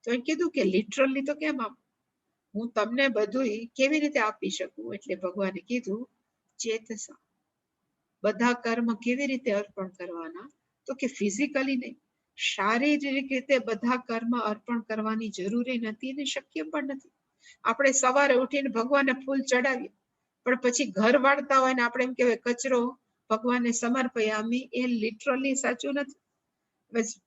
તો એ કીધું કે લિટરલી તો કેમ આપ, હું તમને બધું કેવી રીતે આપી શકું? એટલે ભગવાને કીધું ચેતસા. બધા કર્મ કેવી રીતે અર્પણ કરવાના? તો કે ફિઝિકલી નહીં, શારીરિક રીતે બધા કર્મ અર્પણ કરવાની જરૂરી નથી ને શક્ય પણ નથી. આપણે સવારે ઉઠીને ભગવાનને ફૂલ ચડાવીએ, પણ પછી ઘર વાળતા હોય ને આપણે એમ કહેવાય કચરો ભગવાનને સમર્પયામી, એ લિટરલી સાચું નથી.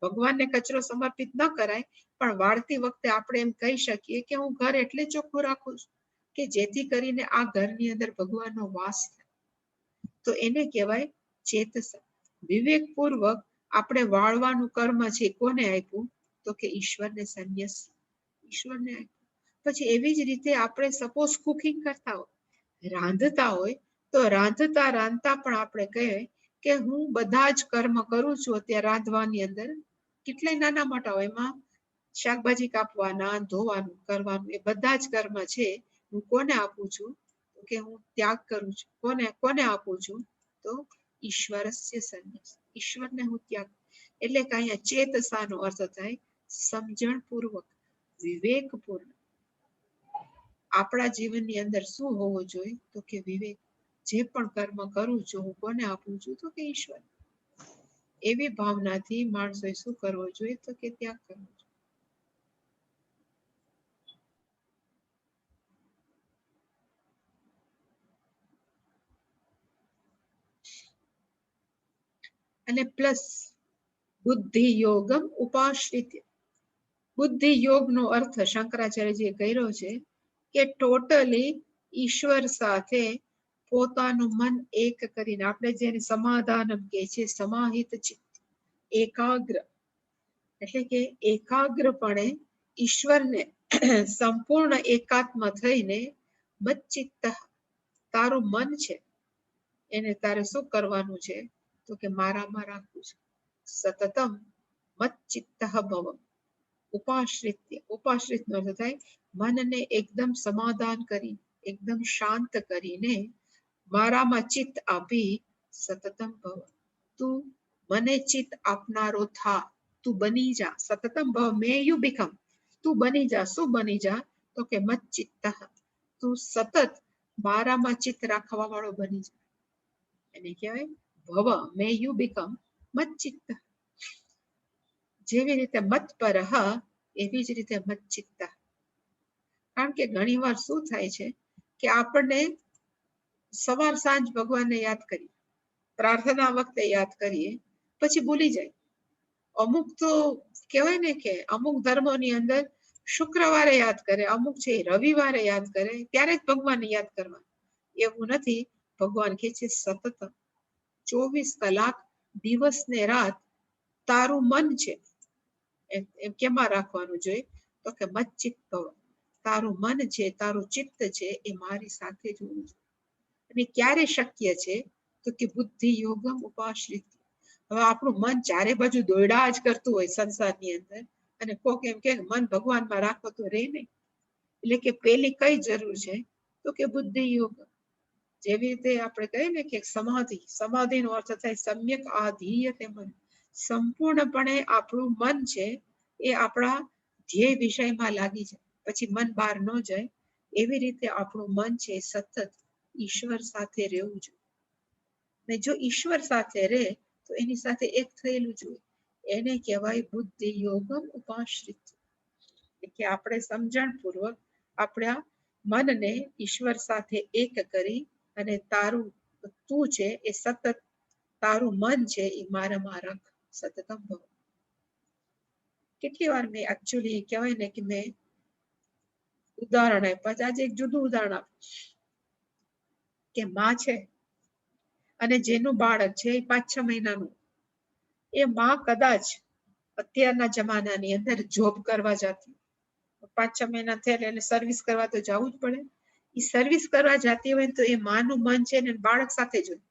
ભગવાનને કચરો સમર્પિત ન કરાય, પણ વાળતી વખતે આપણે એમ કહી શકીએ કે હું ઘર એટલે ચોખ્ખું રાખું છું કે જેથી કરીને આ ઘરની અંદર ભગવાનનો વાસ થાય. તો એને કહેવાય ચેતસા. વિવેકપૂર્વક આપણે વાળવાનું કર્મ છે કોને આપ્યું? તો કે ઈશ્વરને સંન્યાસ, ઈશ્વરને આપ્યું. પછી એવી જ રીતે આપણે સપોઝ કુકિંગ કરતા હોય, રાંધતા હોય, તો રાંધતા પણ આપણે કહીએ કે હું બધા જ કર્મ કરું છું. અત્યારે રાંધવાની અંદર કેટલાય નાના મોટા હોય, એમાં શાકભાજી કાપવાના, ધોવાનું, કરવાનું, એ બધા જ કર્મ છે હું કોને આપું છું? તો કે હું ત્યાગ કરું છું. કોને આપું છું? તો ઈશ્વરસ્ય સંન્યાસ, ઈશ્વરને હું ત્યાગ. એટલે કે અહીંયા ચેતસાનો અર્થ થાય સમજણપૂર્વક, વિવેકપૂર્ણ. આપણા જીવનની અંદર શું હોવું જોઈએ? તો કે વિવેક. જે પણ કર્મ કરું છું હું કોને આપું છું? તો કે ઈશ્વર. એવી ભાવનાથી માણસોએ શું કરવો જોઈએ? તો કે ત્યાગ કરવો જોઈએ. અને પ્લસ બુદ્ધિ યોગમ ઉપાશ્રિત. બુદ્ધિ યોગનો અર્થ શંકરાચાર્યજીએ કર્યો છે કે ટોટલી ઈશ્વર સાથે પોતાનું મન એક કરીને, આપણે જેને સમાધાન કહે છે, સમાહિત ચિત્ત, એકાગ્ર. એટલે કે એકાગ્રપણે ઈશ્વરને સંપૂર્ણ એકાત્મ થઈને મચ્ચિત્ત, તારું મન છે એને તારે શું કરવાનું છે? તો કે મારામાં રાખવું છે. સતતમ મચ્ચિત્ત ભવ. ઉપાશ્રિત્ય, ઉપાશ્રિત નો અર્થ થાય મનને એકદમ સમાધાન કરી, એકદમ શાંત કરીને મારામાં ચિત્ત આપી સતતમ ભવ. તું મને ચિત્ત આપનારો થા, તું બની જા. સતતમ ભવ, મે યુ બીકમ. તું બની જા. શું બની જા? તો કે મચ્ચિત્ત. તું સતત મારામાં ચિત્ત રાખવા વાળો બની જા. એને કહેવાય ભવ, મે યુ બીકમ મચ્ચિત્ત. જેવી રીતે મતપરહ, એવી જ રીતે મચ્ચિત્ત. કારણ કે ઘણી વાર શું થાય છે કે આપણને સવાર સાંજ ભગવાનને યાદ કરીએ, પ્રાર્થના વખતે યાદ કરીએ, પછી ભૂલી જાય. અમુક તો કહેવાય ને કે અમુક ધર્મોની અંદર શુક્રવારે યાદ કરે, અમુક છે રવિવારે યાદ કરે, ત્યારે જ ભગવાનને યાદ કરવા. એવું નથી. ભગવાન કહે છે સતત 24 કલાક, દિવસ ને રાત તારું મન છે એમ કેમાં રાખવાનું જોઈએ? તો કે મચ્ચિત્ત ભવ. તારું મન છે, તારું ચિત્ત છે એ મારી સાથે જ હોવું જોઈએ. અને ક્યારે શક્ય છે? તો કે બુદ્ધિ યોગમ ઉપાશ્રિત. હવે આપણું મન ચારે બાજુ દોયડા જ કરતું હોય સંસારની અંદર, અને કોક એમ કે મન ભગવાનમાં રાખો તો રે નહીં. એટલે કે પેલી કઈ જરૂર છે? તો તો કે બુદ્ધિ યોગ. જેવી રીતે આપણે કહીએ ને કે સમાધિ, સમાધિનો અર્થ થાય સમ્યક આધીયતે મન. સંપૂર્ણપણે આપણું મન છે એ આપણા ધ્યેય વિષયમાં લાગી જાય, પછી મન બહાર ન જાય. એવી રીતે આપણું મન છે સતત ઈશ્વર સાથે રહેવું જોઈએ. ને જો ઈશ્વર સાથે રહે તો એની સાથે એક થયેલું જોઈએ. એને કહેવાય બુદ્ધિ યોગમ ઉપાશ્રિત. કે આપણે સમજણપૂર્વક આપણા મનને ઈશ્વર સાથે એક કરી અને તારું તું છે એ સતત, તારું મન છે એ મારામાં રાખ, સતતમ ભવ. કેટલી વાર મેં એકચ્યુઅલી કહેવાય ને કે મેં ઉદાહરણ આપ્યા. આજે એક જુદું ઉદાહરણ આપ કે માં છે અને જેનું બાળક છે એ 5-6 મહિનાનું, એ માં કદાચ અત્યારના જમાનાની અંદર જોબ કરવા જતી, 5-6 મહિના થયા એટલે સર્વિસ કરવા તો જવું જ પડે. એ સર્વિસ કરવા જતી હોય તો એ માનું મન છે ને બાળક સાથે જ હોય.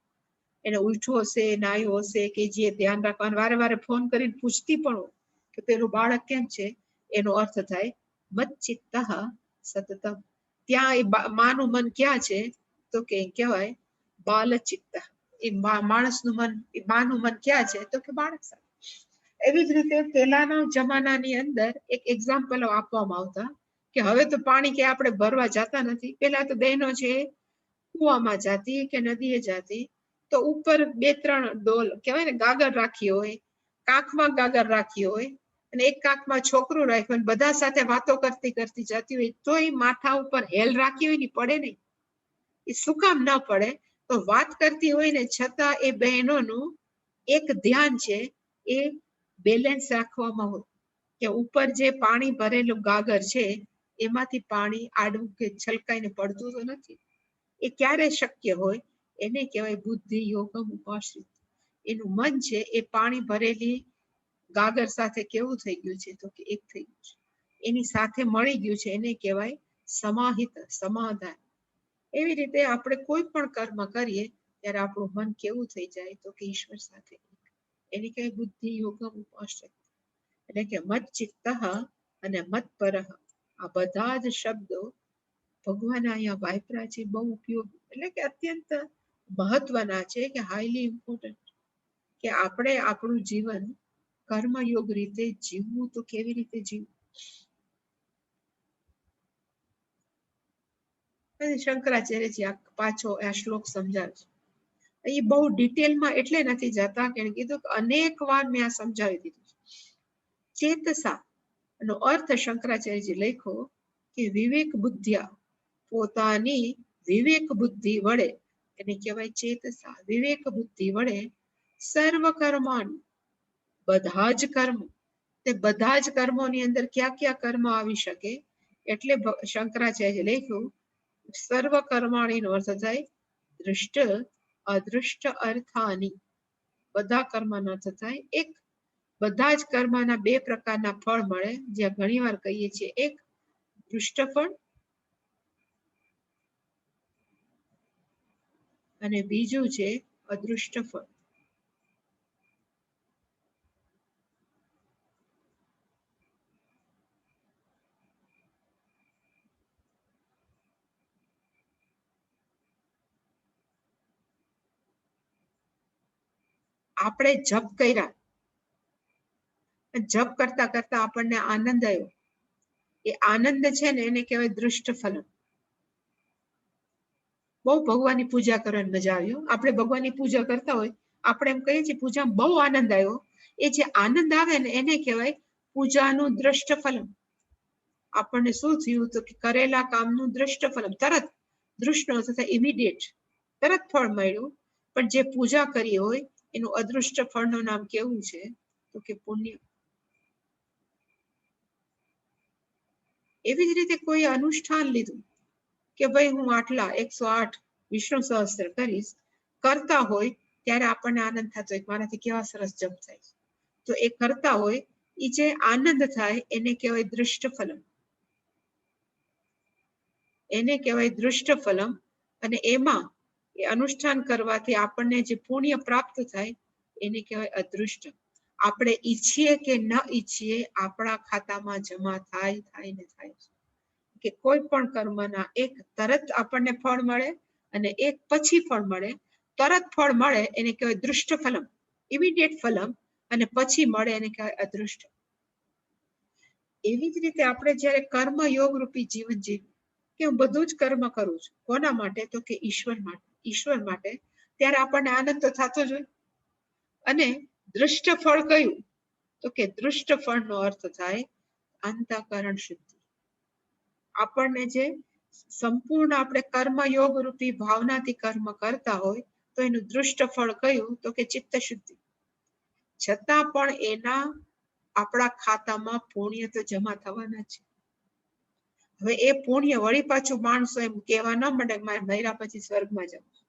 એને ઉઠવું હશે, નાયું હશે કે જે ધ્યાન રાખવાનું, વારે વારે ફોન કરીને પૂછતી પણ હોય કે પેલું બાળક કેમ છે. એનો અર્થ થાય મચ્ચિત્તઃ સતતમ. ત્યાં એ માનું મન ક્યાં છે તો કે કહેવાય બાલચિત્ત. એ માણસનું મન, એ માનું મન ક્યાં છે તો કે બાળક સાથે. એવી જ રીતે પહેલાના જમાનાની અંદર એક એક્ઝામ્પલ આપવામાં આવતા કે હવે તો પાણી કે આપણે ભરવા જતા નથી. પેલા તો બહેનો છે કુવામાં જાતી કે નદીએ જાતી, તો ઉપર 2-3 ડોલ કહેવાય ને ગાગર રાખી હોય, કાંખમાં ગાગર રાખી હોય અને એક કાંખમાં છોકરું રાખ્યું, બધા સાથે વાતો કરતી કરતી જતી હોય તોય માથા ઉપર હેલ રાખી હોય ને પડે નહીં. એ શું કામ ન પડે? તો વાત કરતી હોય ને છતાં એ બહેનોનું એક ધ્યાન છે એ બેલેન્સ રાખવામાં હોય કે ઉપર જે પાણી ભરેલું ગાગર છે એમાંથી પાણી આડું કે છલકાઈને પડતું તો નથી. એ ક્યારે શક્ય હોય? એને કહેવાય બુદ્ધિ યોગમ ઉપાશ્રિત. એનું મન છે એ પાણી ભરેલી ગાગર સાથે કેવું થઈ ગયું છે તો કે એક થઈ ગયું છે, એની સાથે મળી ગયું છે. એને કહેવાય સમાહિત, સમાધાન. એવી રીતે આપણે કોઈ પણ કર્મ કરીએ ત્યારે આપણું મન કેવું થઈ જાય તો કે ઈશ્વર સાથે. એની કહેવાય બુદ્ધિ યોગમ ઉપાશ્રિત. એટલે કે મચ્ચિત્તઃ અને મત્પરઃ, આ બધા જ શબ્દો ભગવાન અહીંયા વાપર્યા છે. બહુ ઉપયોગી, એટલે કે અત્યંત મહત્વના છે, કે હાઈલી ઇમ્પોર્ટન્ટ, કે આપણે આપણું જીવન કર્મયોગ રીતે જીવવું તો કેવી રીતે જીવવું. શંકરાચાર્યજી આ પાછો આ શ્લોક સમજાવે છે. એ બહુ ડિટેલમાં એટલે નથી જતા કે કીધું કે અનેક વાર મેં આ સમજાવી દીધું. ચેતસા નો અર્થ શંકરાચાર્યજી લખ્યો કે વિવેક બુદ્ધિયા, પોતાની વિવેક બુદ્ધિ વડે, એને કહેવાય ચેતસા. વિવેક બુદ્ધિ વડે સર્વ કર્માનું, બધા જ કર્મ, તે બધા જ કર્મોની અંદર ક્યાં ક્યાં કર્મ આવી શકે એટલે શંકરાચાર્ય લખ્યું સર્વ કર્માણીનો અર્થ થાય દૃષ્ટ અદૃષ્ટ અર્થાની. બધા કર્મનો અર્થ થાય એક. બધા જ કર્મના 2 પ્રકારના ફળ મળે, જ્યાં ઘણી વાર કહીએ છીએ એક દૃષ્ટ ફળ અને બીજું છે અદૃષ્ટ ફળ. આપણે જપ કર્યા, જપ કરતા કરતા આપણને આનંદ આવ્યો, એ આનંદ છે ને એને કહેવાય દૃષ્ટ ફલમ. બહુ ભગવાનની પૂજા કરવાની મજા આવ્યો. આપણે ભગવાનની પૂજા કરતા હોય, આપણે એમ કહીએ છીએ પૂજામાં બહુ આનંદ આવ્યો. એ જે આનંદ આવે ને એને કહેવાય પૂજાનું દ્રષ્ટ ફલમ. આપણને શું થયું તો કે કરેલા કામનું દ્રષ્ટ ફલમ, તરત દૃષ્ટ તથા ઇમિડિયેટ, તરત ફળ મળ્યું. પણ જે પૂજા કરી હોય એનું અદૃષ્ટ ફળનું નામ કેવું છે તો કે પુણ્ય. એવી જ રીતે કોઈ અનુષ્ઠાન લીધું કે ભાઈ હું આટલા 108 વિષ્ણુ સહસ્ત્ર કરીશ, કરતા હોય ત્યારે આપણને આનંદ થતો હોય મારાથી કેવા સરસ જપ થાય. તો એ કરતા હોય એ જે આનંદ થાય એને કહેવાય દૃષ્ટ ફલમ. એને કહેવાય દૃષ્ટ ફલમ. અને એમાં એ અનુષ્ઠાન કરવાથી આપણને જે પુણ્ય પ્રાપ્ત થાય એને કહેવાય અદૃષ્ટ. આપણે ઈચ્છીએ કે ન ઈચ્છીએ આપણા ખાતામાં જમા થાય ને થાય. કે કોઈ પણ કર્મના એક તરત આપણને ફળ મળે અને એક પછી ફળ મળે. તરત ફળ મળે એને કહેવાય દૃષ્ટ ફલમ, ઇમિડિયેટ ફલમ, અને પછી મળે એને કહેવાય અદૃષ્ટ. એવી જ રીતે આપણે જ્યારે કર્મ યોગ રૂપી જીવન જીવીએ કે હું બધું જ કર્મ કરું છું, કોના માટે? તો કે ઈશ્વર માટે. ઈશ્વર માટે, ત્યારે આપણને આનંદ તો થતો જ હોય. અને દૃષ્ટ ફળ કયું? તો કે દૃષ્ટ ફળનો અર્થ થાય અંતઃકરણ શુદ્ધિ. આપણને જે સંપૂર્ણ આપણે કર્મ યોગ રૂપી ભાવનાથી કર્મ કરતા હોય તો એનું દૃષ્ટ ફળ કયું? તો કે ચિત્ત શુદ્ધિ. છતાં પણ એના આપણા ખાતામાં પુણ્ય તો જમા થવાના છે. હવે એ પુણ્ય વળી પાછું માણસો એમ કહેવા ન માંડે મારે મર્યા પછી સ્વર્ગમાં જવું.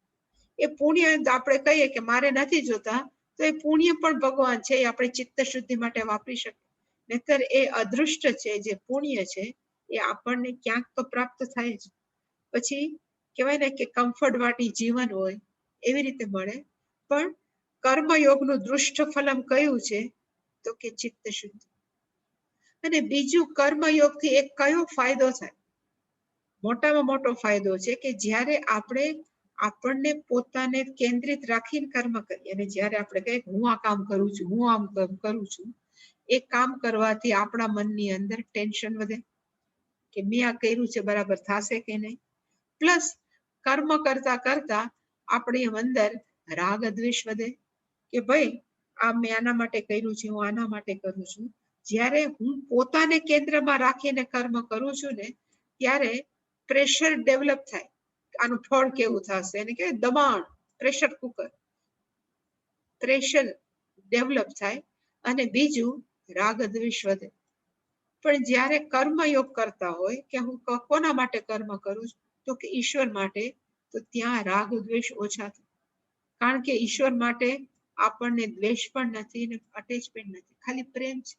એ પુણ્ય આપણે કહીએ કે મારે નથી જોતા, તો એ પુણ્ય પણ ભગવાન છે, એ આપણે ચિત્ત શુદ્ધિ માટે વાપરી શકીએ. નહીતર એ અદૃષ્ટ છે, જે પુણ્ય છે એ આપણને ક્યાંક તો પ્રાપ્ત થાય જ. પછી કહેવાય ને કે કમ્ફર્ટ વાળી જીવન હોય એવી રીતે મળે. પણ કર્મયોગનું દૃષ્ટ ફલમ કયું છે? તો કે ચિત્ત શુદ્ધિ. અને બીજું, કર્મયોગથી એક કયો ફાયદો થાય? મોટામાં મોટો ફાયદો છે કે જ્યારે આપણે આપણને પોતાને કેન્દ્રિત રાખીને કર્મ કરીએ, અને જ્યારે આપણે કહીએ હું આ કામ કરું છું, હું આમ કરું છું, એ કામ કરવાથી આપણા મનની અંદર ટેન્શન વધે કે મેં આ કર્યું છે બરાબર થશે કે નહીં. પ્લસ કર્મ કરતા કરતા આપણી અંદર રાગ દ્વેષ વધે કે ભાઈ આ મેં આના માટે કર્યું છે, હું આના માટે કરું છું. જ્યારે હું પોતાને કેન્દ્રમાં રાખીને કર્મ કરું છું ને, ત્યારે પ્રેશર ડેવલપ થાય. આનું ફળ કેવું થશે એને કહેવાય દબાણ, પ્રેશર કુકર. પ્રેશર ડેવલપ થાય. અને બીજું, રાગ દ્વેષ વધે. પણ જ્યારે કર્મયોગ કરતા હોય કે હું કોના માટે કર્મ કરું છું? તો કે ઈશ્વર માટે. તો ત્યાં રાગ દ્વેષ ઓછા થાય. કારણ કે ઈશ્વર માટે આપણને દ્વેષ પણ નથી ને અટેચમેન્ટ નથી, ખાલી પ્રેમ છે.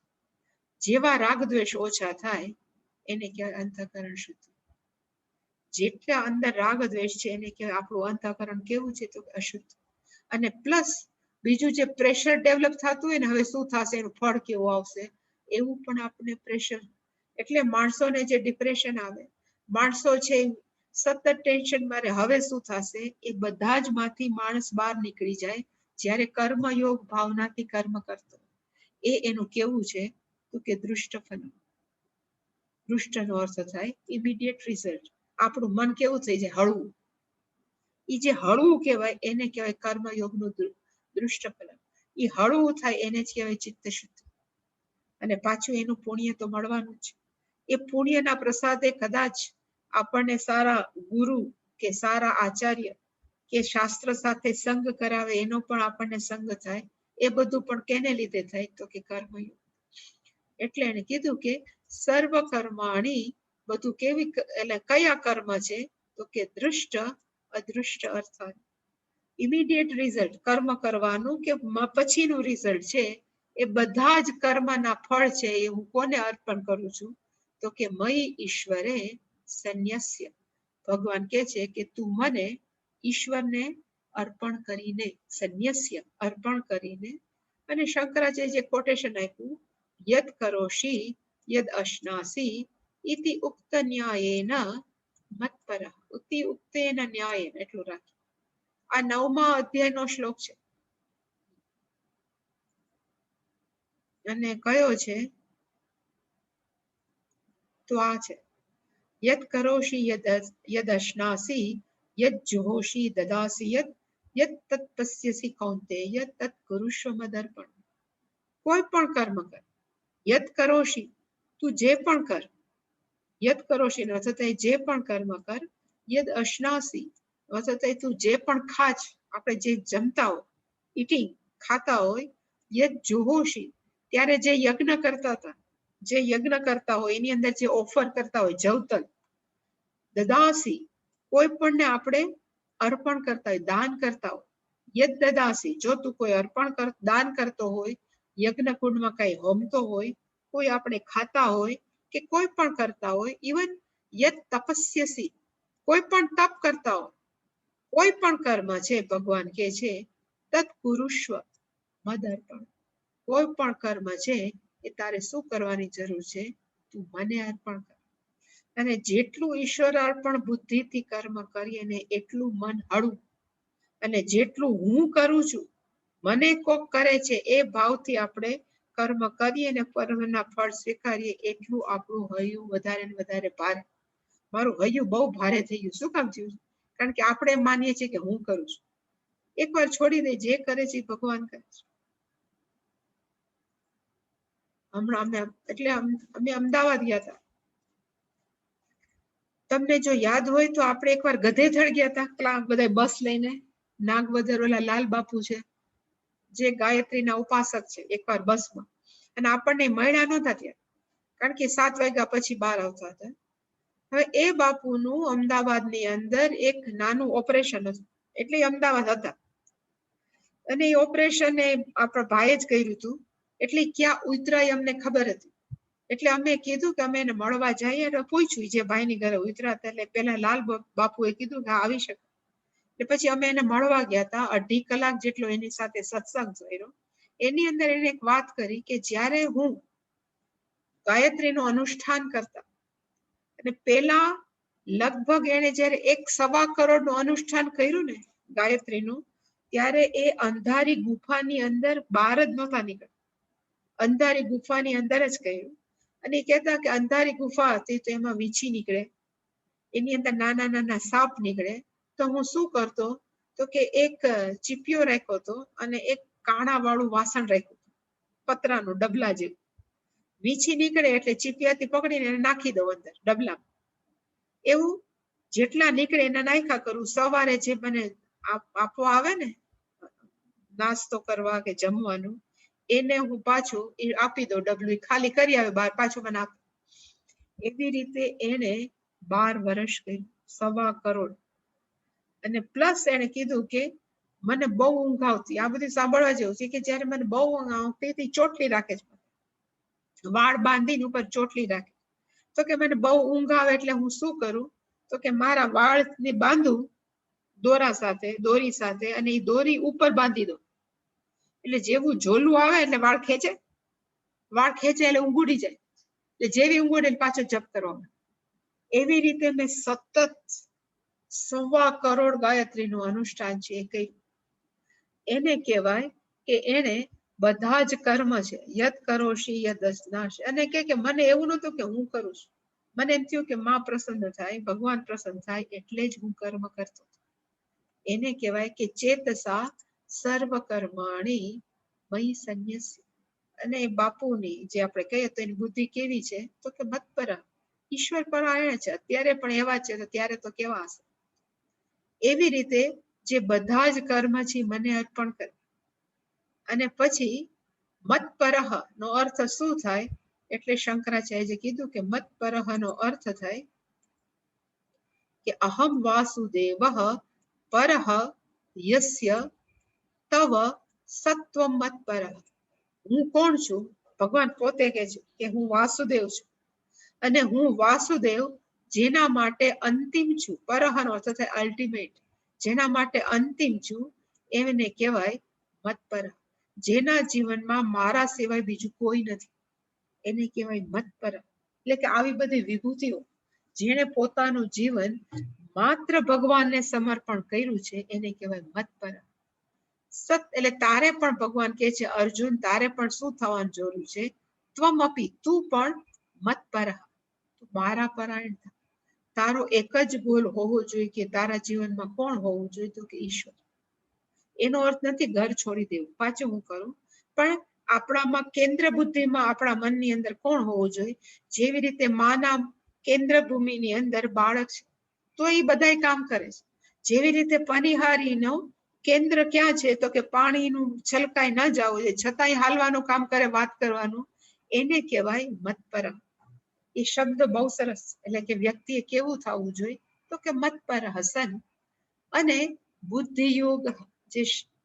જેવા રાગ દ્વેષ ઓછા થાય એને કહેવાય અંતઃકરણ શુદ્ધિ. જેટલા અંદર રાગ દ્વેષ છે એને કહેવાય આપણું અંતઃકરણ કેવું છે? તો અશુદ્ધ. અને પ્લસ બીજું જે પ્રેશર ડેવલપ થતું હોય ને, હવે શું થશે, એનું ફળ કેવું આવશે, એવું પણ આપણે પ્રેશર. એટલે માણસોને જે ડિપ્રેશન આવે, માણસો છે સતત ટેન્શનમાં રહે, હવે શું થશે, એ બધા જ માંથી માણસ બહાર નીકળી જાય જ્યારે કર્મયોગ ભાવનાથી કર્મ કરતો. એ એનું કેવું છે? તો કે દૃષ્ટ ફલમ. દૃષ્ટનો અર્થ થાય ઇમિડિયેટ રિઝલ્ટ. આપણું મન કેવું થઈ જાય? હળવું. એ જે હળવું કહેવાય એને કહેવાય કર્મયોગનું દૃષ્ટ ફલમ. એ હળવું થાય એને જ કહેવાય ચિત્ત શુદ્ધિ. અને પાછું એનું પુણ્ય તો મળવાનું જ. એ પુણ્યના પ્રસાદે કદાચ આપણને સારા ગુરુ કે સારા આચાર્ય કે શાસ્ત્ર સાથે સંગ કરાવે, એનો પણ આપણને સંગ થાય. એ બધું પણ કેને લીધે થાય? તો કે કર્મયોગ. એટલે એને કીધું કે સર્વ કર્માણી, બધું કેવી, એટલે કયા કર્મ છે? તો કે દૃષ્ટ અદૃષ્ટ અર્થાત ઇમિડિયેટ રિઝલ્ટ. કર્મ કરવાનું કે પછીનું રિઝલ્ટ છે એ બધા જ કર્મના ફળ છે એ હું કોને અર્પણ કરું છું? તો કે મય ઈશ્વરે સંન્યસ્ય. ભગવાન કહે છે કે તું મને ઈશ્વરને અર્પણ કરીને, સંન્યસ્ય અર્પણ કરીને. અને શંકરાચાર્ય જે કોટેશન આપ્યું, યદ કરોષી યદ અશ્નાસી ઇતિ ઉક્ત ન્યાયેન મત્પરઃ. ઉતિ ઉક્તેન ન્યાયેન, એટલું રાખી. આ 9મા અધ્યાયનો શ્લોક છે. અને કયો છે? તો આ છે, યદ કરોષી યદ અશ્નાસી યદ જુહોષી દદાસી યદ તત્ પશ્યસી કૌંતેય તત્ કુરુષ્વ મદર્પણ. કોઈ પણ કર્મ કર. યદ કરોષી, તું જે પણ કર. યદ કરોષી નો અર્થ થાય જે પણ કર્મ કર. યદ અશ્નાસી અર્થ થાય તું જે પણ ખાચ, આપણે જે જમતા હોય, ઇટિંગ, ખાતા હોય. યદ જુહોષી, ત્યારે જે યજ્ઞ કરતા હતા, જે યજ્ઞ કરતા હોય એની અંદર જે ઓફર કરતા હોય, જવતલ. દદાસી, કોઈ પણને આપણે અર્પણ કરતા હોય, દાન કરતા હોય. યદ દદાસી, જો તું કોઈ અર્પણ દાન કરતો હોય, યજ્ઞ કુંડમાં કઈ હોમતો હોય, કોઈ આપણે ખાતા હોય કે કોઈ પણ કરતા હોય, ઇવન યદ તપસ્યસી, કોઈ પણ તપ કરતા હોય, કોઈ પણ કર્મ છે, ભગવાન કે છે તત્ કુરુષ્વ મદ અર્પણ. કોઈ પણ કર્મ છે એ તારે શું કરવાની જરૂર છે? તું મને અર્પણ કર. અને જેટલું ઈશ્વરાર્પણ બુદ્ધિથી કર્મ કરીએ ને એટલું મન હળવું, અને જેટલું હું કરું છું, મને કોક કરે છે એ ભાવથી આપણે કર્મ કરીએ ને કર્મના ફળ સ્વીકારીએ એટલું આપણું હૈયું વધારે ને વધારે ભારે. મારું હૈયું બહુ ભારે થઈ ગયું. શું કામ થયું? કારણ કે આપણે માનીએ છીએ કે હું કરું છું. એકવાર છોડી દે, જે કરે છે ભગવાન કરે છે. હમણાં અમે અમદાવાદ ગયા હતા. તમને જો યાદ હોય તો આપણે એકવાર ગધેથળ ગયા હતા, બધા બસ લઈને. નાગવદર ઓલા લાલ બાપુ છે જે ગાયત્રીના ઉપાસક છે, એકવાર બસમાં, અને આપણને મળ્યા નહોતા ત્યાં, કારણ કે 7 વાગ્યા પછી બહાર આવતા હતા. હવે એ બાપુનું અમદાવાદની અંદર એક નાનું ઓપરેશન હતું, એટલે અમદાવાદ હતા, અને એ ઓપરેશન એ આપણા ભાઈએ જ કર્યું હતું. એટલે ક્યાં ઉતરાય અમને ખબર હતી. એટલે અમે કીધું કે અમે એને મળવા જઈએ. અને પૂછ્યું જે ભાઈની ઘરે ઉતરાતા, એટલે પેલા લાલ બાપુએ કીધું કે આવી શકે. એટલે પછી અમે એને મળવા ગયા હતા. 2.5 કલાક જેટલો એની સાથે સત્સંગ કર્યો. એની અંદર એને એક વાત કરી કે જ્યારે હું ગાયત્રીનું અનુષ્ઠાન કરતા, અને પેલા લગભગ એને જયારે 1.25 કરોડનું અનુષ્ઠાન કર્યું ને ગાયત્રીનું, ત્યારે એ અંધારી ગુફાની અંદર બહાર જ નહોતા નીકળ્યા. અંધારી ગુફાની અંદર જ કર્યું. અને એ કહેતા કે અંધારી ગુફા હતી તો એમાં વીછી નીકળે, એની અંદર નાના નાના સાપ નીકળે. તો હું શું કરતો, તો કે એક ચીપિયો રાખ્યો હતો અને એક કાણા વાળું વાસણ રાખ્યું, પતરાનું ડબલા જેવું. વીછી નીકળે એટલે ચીપિયાથી પકડીને એને નાખી દઉં અંદર ડબલામાં. એવું જેટલા નીકળે એને નાખ્યા કરું. સવારે જે મને આપવા આવે ને નાસ્તો કરવા કે જમવાનું, એને હું પાછું આપી દઉં ડબલું, ખાલી કરી આવે બહાર, પાછું મને આપે. એવી રીતે એને 12 વર્ષ કર્યું, 1.25 કરોડ. અને પ્લસ એને કીધું કે મને બહુ ઊંઘ આવતી. આ બધું સાંભળવા જેવું છે કે જયારે મને બહુ ઊંઘ આવતી, ચોટલી રાખે છે, વાળ બાંધીને ઉપર ચોટલી રાખે. તો કે મને બહુ ઊંઘ આવે એટલે હું શું કરું, તો કે મારા વાળને બાંધું દોરી સાથે, અને એ દોરી ઉપર બાંધી દઉં. એટલે જેવું ઝોલું આવે એટલે વાળ ખેંચે એટલે ઊંઘ ઉડી જાય. એટલે જેવી ઊંઘ ઉડે પાછો જપ કરવામાં. એવી રીતે મેં સતત 1.25 કરોડ ગાયત્રીનું અનુષ્ઠાન છે એ કર્યું. એને કહેવાય કે એને બધા જ કર્મ છે યદ કરોશી યદ અજ્ઞાશ. અને કે મને એવું નહોતું કે હું કરું છું, મને એમ થયું કે માં પ્રસન્ન થાય, ભગવાન પ્રસન્ન થાય, એટલે જ હું કર્મ કરતો. એને કહેવાય કે ચેતસા સર્વ કર્માણી મયી સંન્યસ્ય. અને બાપુની જે આપણે કહીએ તો એની બુદ્ધિ કેવી છે, તો કે મતપરા, ઈશ્વર પરાયણ છે. અત્યારે પણ એવા છે, તો ત્યારે તો કેવા હશે. એવી રીતે જે બધા જ કર્મ છે મને અર્પણ કરે. અને પછી મતપરહ નો અર્થ શું થાય, એટલે શંકરાચાર્યએ કીધું કે મતપરહ નો અર્થ થાય કે અહમ વાસુદેવ પરહ યસ્ય તવ સત્વમ મતપરહ. હું કોણ છું? ભગવાન પોતે કહે છે કે હું વાસુદેવ છું, અને હું વાસુદેવ જેના માટે અંતિમ છું. પરહનો અર્થ થાય અલ્ટિમેટ, જેના માટે અંતિમ છું એને કહેવાય મતપરહ. જેના જીવનમાં મારા સિવાય બીજું કોઈ નથી, એને કહેવાય મતપરહ. એટલે કે આવી બધી વિભૂતિઓ, જેને પોતાનું જીવન માત્ર ભગવાનને સમર્પણ કર્યું છે, એને કહેવાય મતપરહ. એટલે તારે પણ ભગવાન કહે છે, અર્જુન તારે પણ શું થવાનું જરૂર છે, ત્વમપી, તું પણ મતપરહ, મારા પરાયણ થા. તારો એક જ ગોલ હોવો જોઈએ કે તારા જીવનમાં કોણ હોવું જોઈએ, તો કે ઈશ્વર. એનો અર્થ નથી ઘર છોડી દેવું, પાછું હું કરું, પણ આપણામાં કેન્દ્ર બુદ્ધિમાં આપણા મનની અંદર કોણ હોવું જોઈએ. જેવી રીતે માના કેન્દ્ર ભૂમિની અંદર બાળક છે તો એ બધા કામ કરે છે. જેવી રીતે પનિહારીનો કેન્દ્ર ક્યાં છે, તો કે પાણીનું છલકાઈ ન જવું જોઈએ, છતાંય હાલવાનું કામ કરે, વાત કરવાનું, એને કહેવાય મતપરહ. એ શબ્દ બહુ સરસ, એટલે કે વ્યક્તિએ કેવું થવું જોઈએ, તો કે મતપરહ સન. અને બુદ્ધિ યોગ, જે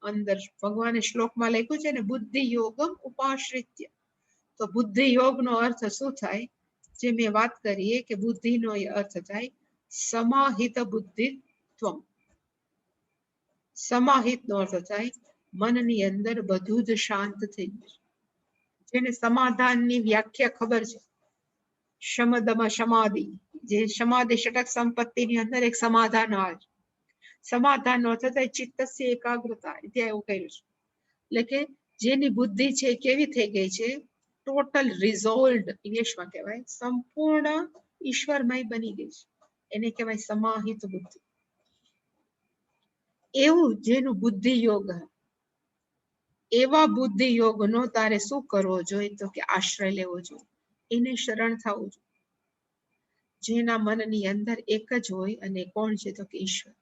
અંદર ભગવાને શ્લોકમાં લખ્યું છે ને, બુદ્ધિ યોગમ ઉપાશ્રિત્ય. તો બુદ્ધિ યોગનો અર્થ શું થાય, જે મેં વાત કરીએ કે બુદ્ધિનો અર્થ થાય સમાહિત બુદ્ધિત્વમ. સમાહિતનો અર્થ થાય મનની અંદર બધું જ શાંત થઈ જાય. જેને સમાધાનની વ્યાખ્યા ખબર છે, શમદમ સમાધિ, જે સમાધિ ષટક સંપત્તિની અંદર એક સમાધાન આવે છે. સમાધાનનો અર્થ થાય ચિત્તસ્ય એકાગ્રતા. ત્યાં એવું કહ્યું છે. એટલે કે જેની બુદ્ધિ છે કેવી થઈ ગઈ છે, ટોટલ રિઝોલ્વડ ઇંગ્લિશમાં કહેવાય, સંપૂર્ણ ઈશ્વરમય બની ગઈ છે, એને કહેવાય સમાહિત બુદ્ધિ. એવું જેનું બુદ્ધિ યોગ, એવા બુદ્ધિ યોગનો તારે શું કરવો જોઈએ? તો કે આશ્રય લેવો જોઈએ, એને શરણ થવું જોઈએ. જેના મનની અંદર એક જ હોય, અને કોણ છે? તો કે ઈશ્વર.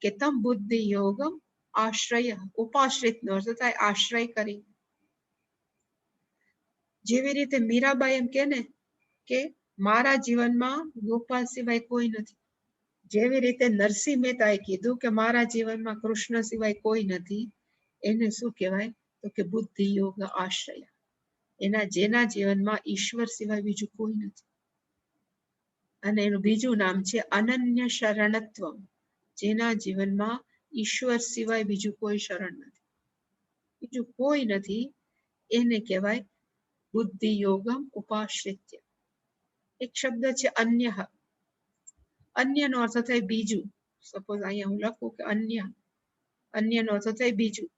કે તમ બુદ્ધિ યોગમ આશ્રય, ઉપાશ્રિત નો અર્થ થાય આશ્રય કરી. જેવી રીતે મીરાબાઈ એમ કે ને કે મારા જીવનમાં ગોપાલ સિવાય કોઈ નથી, જેવી રીતે નરસિંહ મહેતાએ કીધું કે મારા જીવનમાં કૃષ્ણ સિવાય કોઈ નથી, એને શું કહેવાય? તો કે બુદ્ધિ યોગ આશ્રય. જેના જીવનમાં ઈશ્વર સિવાય બીજું કોઈ નથી. અને એનું બીજું નામ છે અનન્ય શરણત્વ. જેના જીવનમાં ઈશ્વર સિવાય બીજું કોઈ શરણ નથી, બીજું કોઈ નથી, એને કહેવાય બુદ્ધિ યોગમ ઉપાશ્રિત્ય. એક શબ્દ છે અન્ય. અન્યનો અર્થ થાય બીજું. સપોઝ અહીંયા હું લખું કે અન્ય, અન્યનો અર્થ થાય બીજું.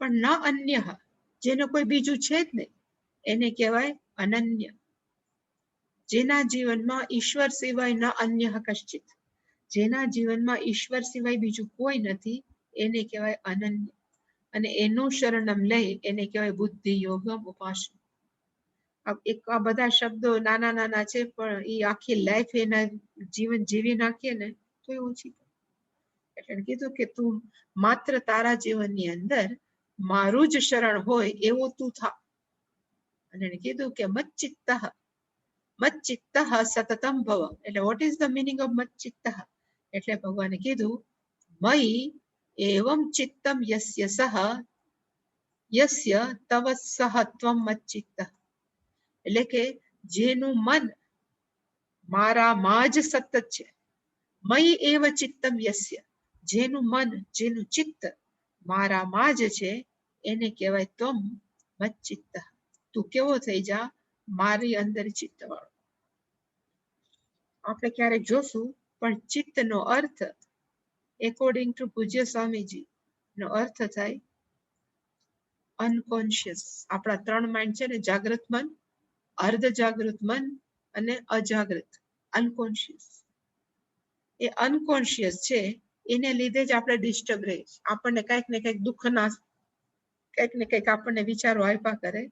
પણ ન અન્ય, જેનો કોઈ બીજું છે જ નહીં, એને કહેવાય અનન્ય. જેના જીવનમાં ઈશ્વર સિવાય ન અન્ય કશ્ચિત, જેના જીવનમાં ઈશ્વર સિવાય બીજું કોઈ નથી, એને કહેવાય અનન્ય. અને એનું શરણમ લઈ એને કહેવાય બુદ્ધિ યોગમ ઉપાશ્રય. આ બધા શબ્દો નાના નાના છે, પણ એ આખી લાઈફ એના જીવન જીવી નાખીએ ને તો એ ઓછી. એટલે કીધું કે તું માત્ર તારા જીવનની અંદર મારું જ શરણ હોય એવો તું થા. અને એને કીધું કે મચ્ચિત્ત, મચ્ચિત્ત સતતમ ભવ. એટલે what is the meaning of મચ્ચિત્ત? એટલે ભગવાને કીધું મયી એવમ ચિત્તમ યસ્ય સહ યસ્ય તવ સહ ત્વમ મચ્ચિત્ત. એટલે કે જેનું મન મારામાં જ સતત છે, મયી એવ ચિત્તમ યસ્ય, જેનું મન, જેનું ચિત્ત મારામાં જ છે, એને કહેવાય ત્વમ મચ્ચિત્ત. તું કેવો થઈ જા? મારી અંદર ચિત્ત વાળો. આપણે ક્યારેક જોશું, પણ ચિત્તનો અર્થ એકોર્ડિંગ ટુ પૂજ્ય સ્વામીજી નો અર્થ થાય અનકોન્શિયસ. આપણા 3 માઇન્ડ છે ને, જાગૃત મન, અર્ધ જાગૃત મન અને અજાગૃત, અનકોન્શિયસ. એ અનકોન્શિયસ છે, એને લીધે જ આપણે ડિસ્ટર્બ રહે. આપણને કંઈક ને કંઈક દુઃખના, કંઈક ને કંઈક આપણને વિચારો આપ્યા કરે.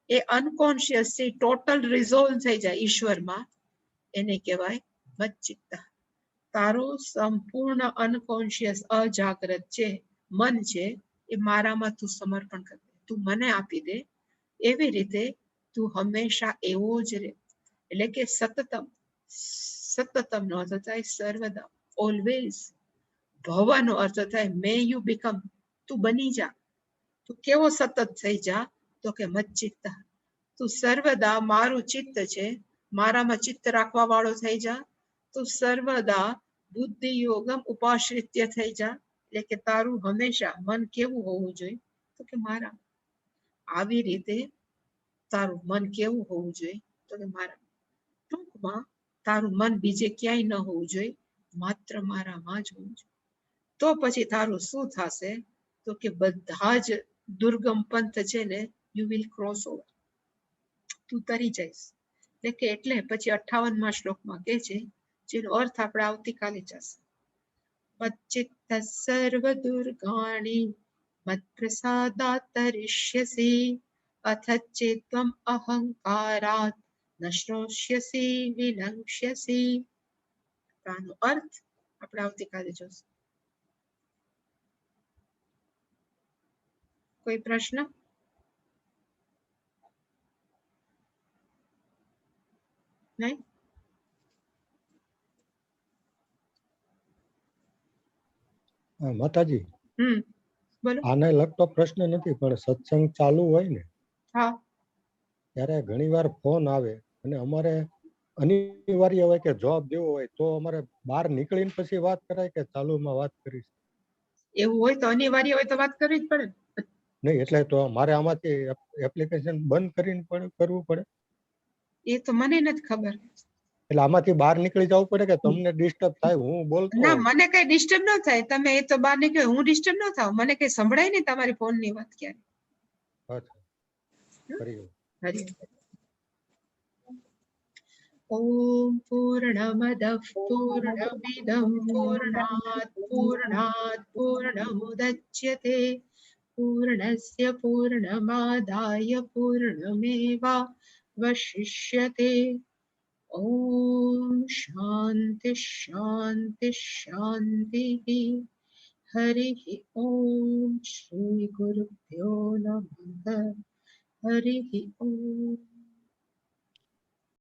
એ અનકોન્શિયસ થી ટોટલ રિઝોલ્વ થઈ જાય ઈશ્વરમાં, એને કહેવાય મચ્ચિત્ત. તારું સંપૂર્ણ અનકોન્શિયસ અજાગ્રત છે, મન છે, એ મારામાં તું સમર્પણ કરી દે, તું મને આપી દે. એવી રીતે તું હંમેશા એવો જ રહે. એટલે કે સતતમ, સતતમ નો અર્થ થાય સર્વદા, ઓલવેઝ. ભવનો અર્થ થાય મે યુ બીકમ, તું બની જા. તું કેવો સતત થઈ જા? તો કે મચ્ચિત્ત. તું સર્વદા મારું ચિત્ત છે, મારામાં ચિત્ત રાખવા વાળો થઈ જા. તું સર્વદા બુદ્ધિ યોગમ ઉપાશ્રિત્ય થઈ જા. એટલે કે તારું હંમેશા મન કેવું હોવું જોઈએ? તો કે મારા. આવી રીતે તારું મન કેવું હોવું જોઈએ? તો કે મારા. ટૂંકમાં તારું મન બીજે ક્યાંય ન હોવું જોઈએ, માત્ર મારામાં જ હોવું જોઈએ. તો પછી તારું શું થશે? તો કે બધા જ દુર્ગમ પંથ છે ને, યુ વિલ ક્રોસ ઓવર, તું તરી જઈશ. એટલે પછી 58મા શ્લોકમાં કે છે, જેનો અર્થ આપણે આવતીકાલે જશે. મચ્ચિત્ત સર્વ દુર્ગાણી મત પ્રસાદાત તરિષ્યસી અથ ચેત્વમ અહંકારાત નશ્રોષ્યસી વિનશ્યસી. આનો અર્થ આપણે આવતીકાલે જોશું. કોઈ પ્રશ્ન? નહીં? માતાજી, બોલો. આને લગતો પ્રશ્ન નથી, પણ સત્સંગ ચાલુ હોય ને હા, ત્યારે ઘણીવાર ફોન આવે અને અમારે અનિવાર્ય હોય કે જવાબ દેવો હોય, તો અમારે બહાર નીકળીને પછી વાત કરાય કે ચાલુમાં વાત કરીશ? એવું હોય તો અનિવાર્ય હોય તો વાત કરવી જ પડે. નહીં એટલે તો મારે આમાંથી એપ્લિકેશન બંધ કરીને પણ કરવું પડે? એ તો મને નથી ખબર. એટલે આમાંથી બહાર નીકળી જવું પડે કે તમને ડિસ્ટર્બ થાય હું બોલતો ના, હોઉં? મને કઈ ડિસ્ટર્બ ન થાય. તમે એ તો બહાર નીકળો, હું ડિસ્ટર્બ ન થાવ. મને કઈ સંભળાય નહીં તમારી ફોન ની વાત ક્યારે. અચ્છા, કરી હરિ ઓમ પૂર્ણમદઃ પૂર્ણમિદં પૂર્ણાત પૂર્ણમુદચ્યતે પૂર્ણસ્ય પૂર્ણમાદાય પૂર્ણમેવાવશિષ્યતે. ઓમ શાંતિ શાંતિ શાંતિ. હરિ ઓમ શ્રી ગુરુભ્યો નમઃ. હરિ ઓમ.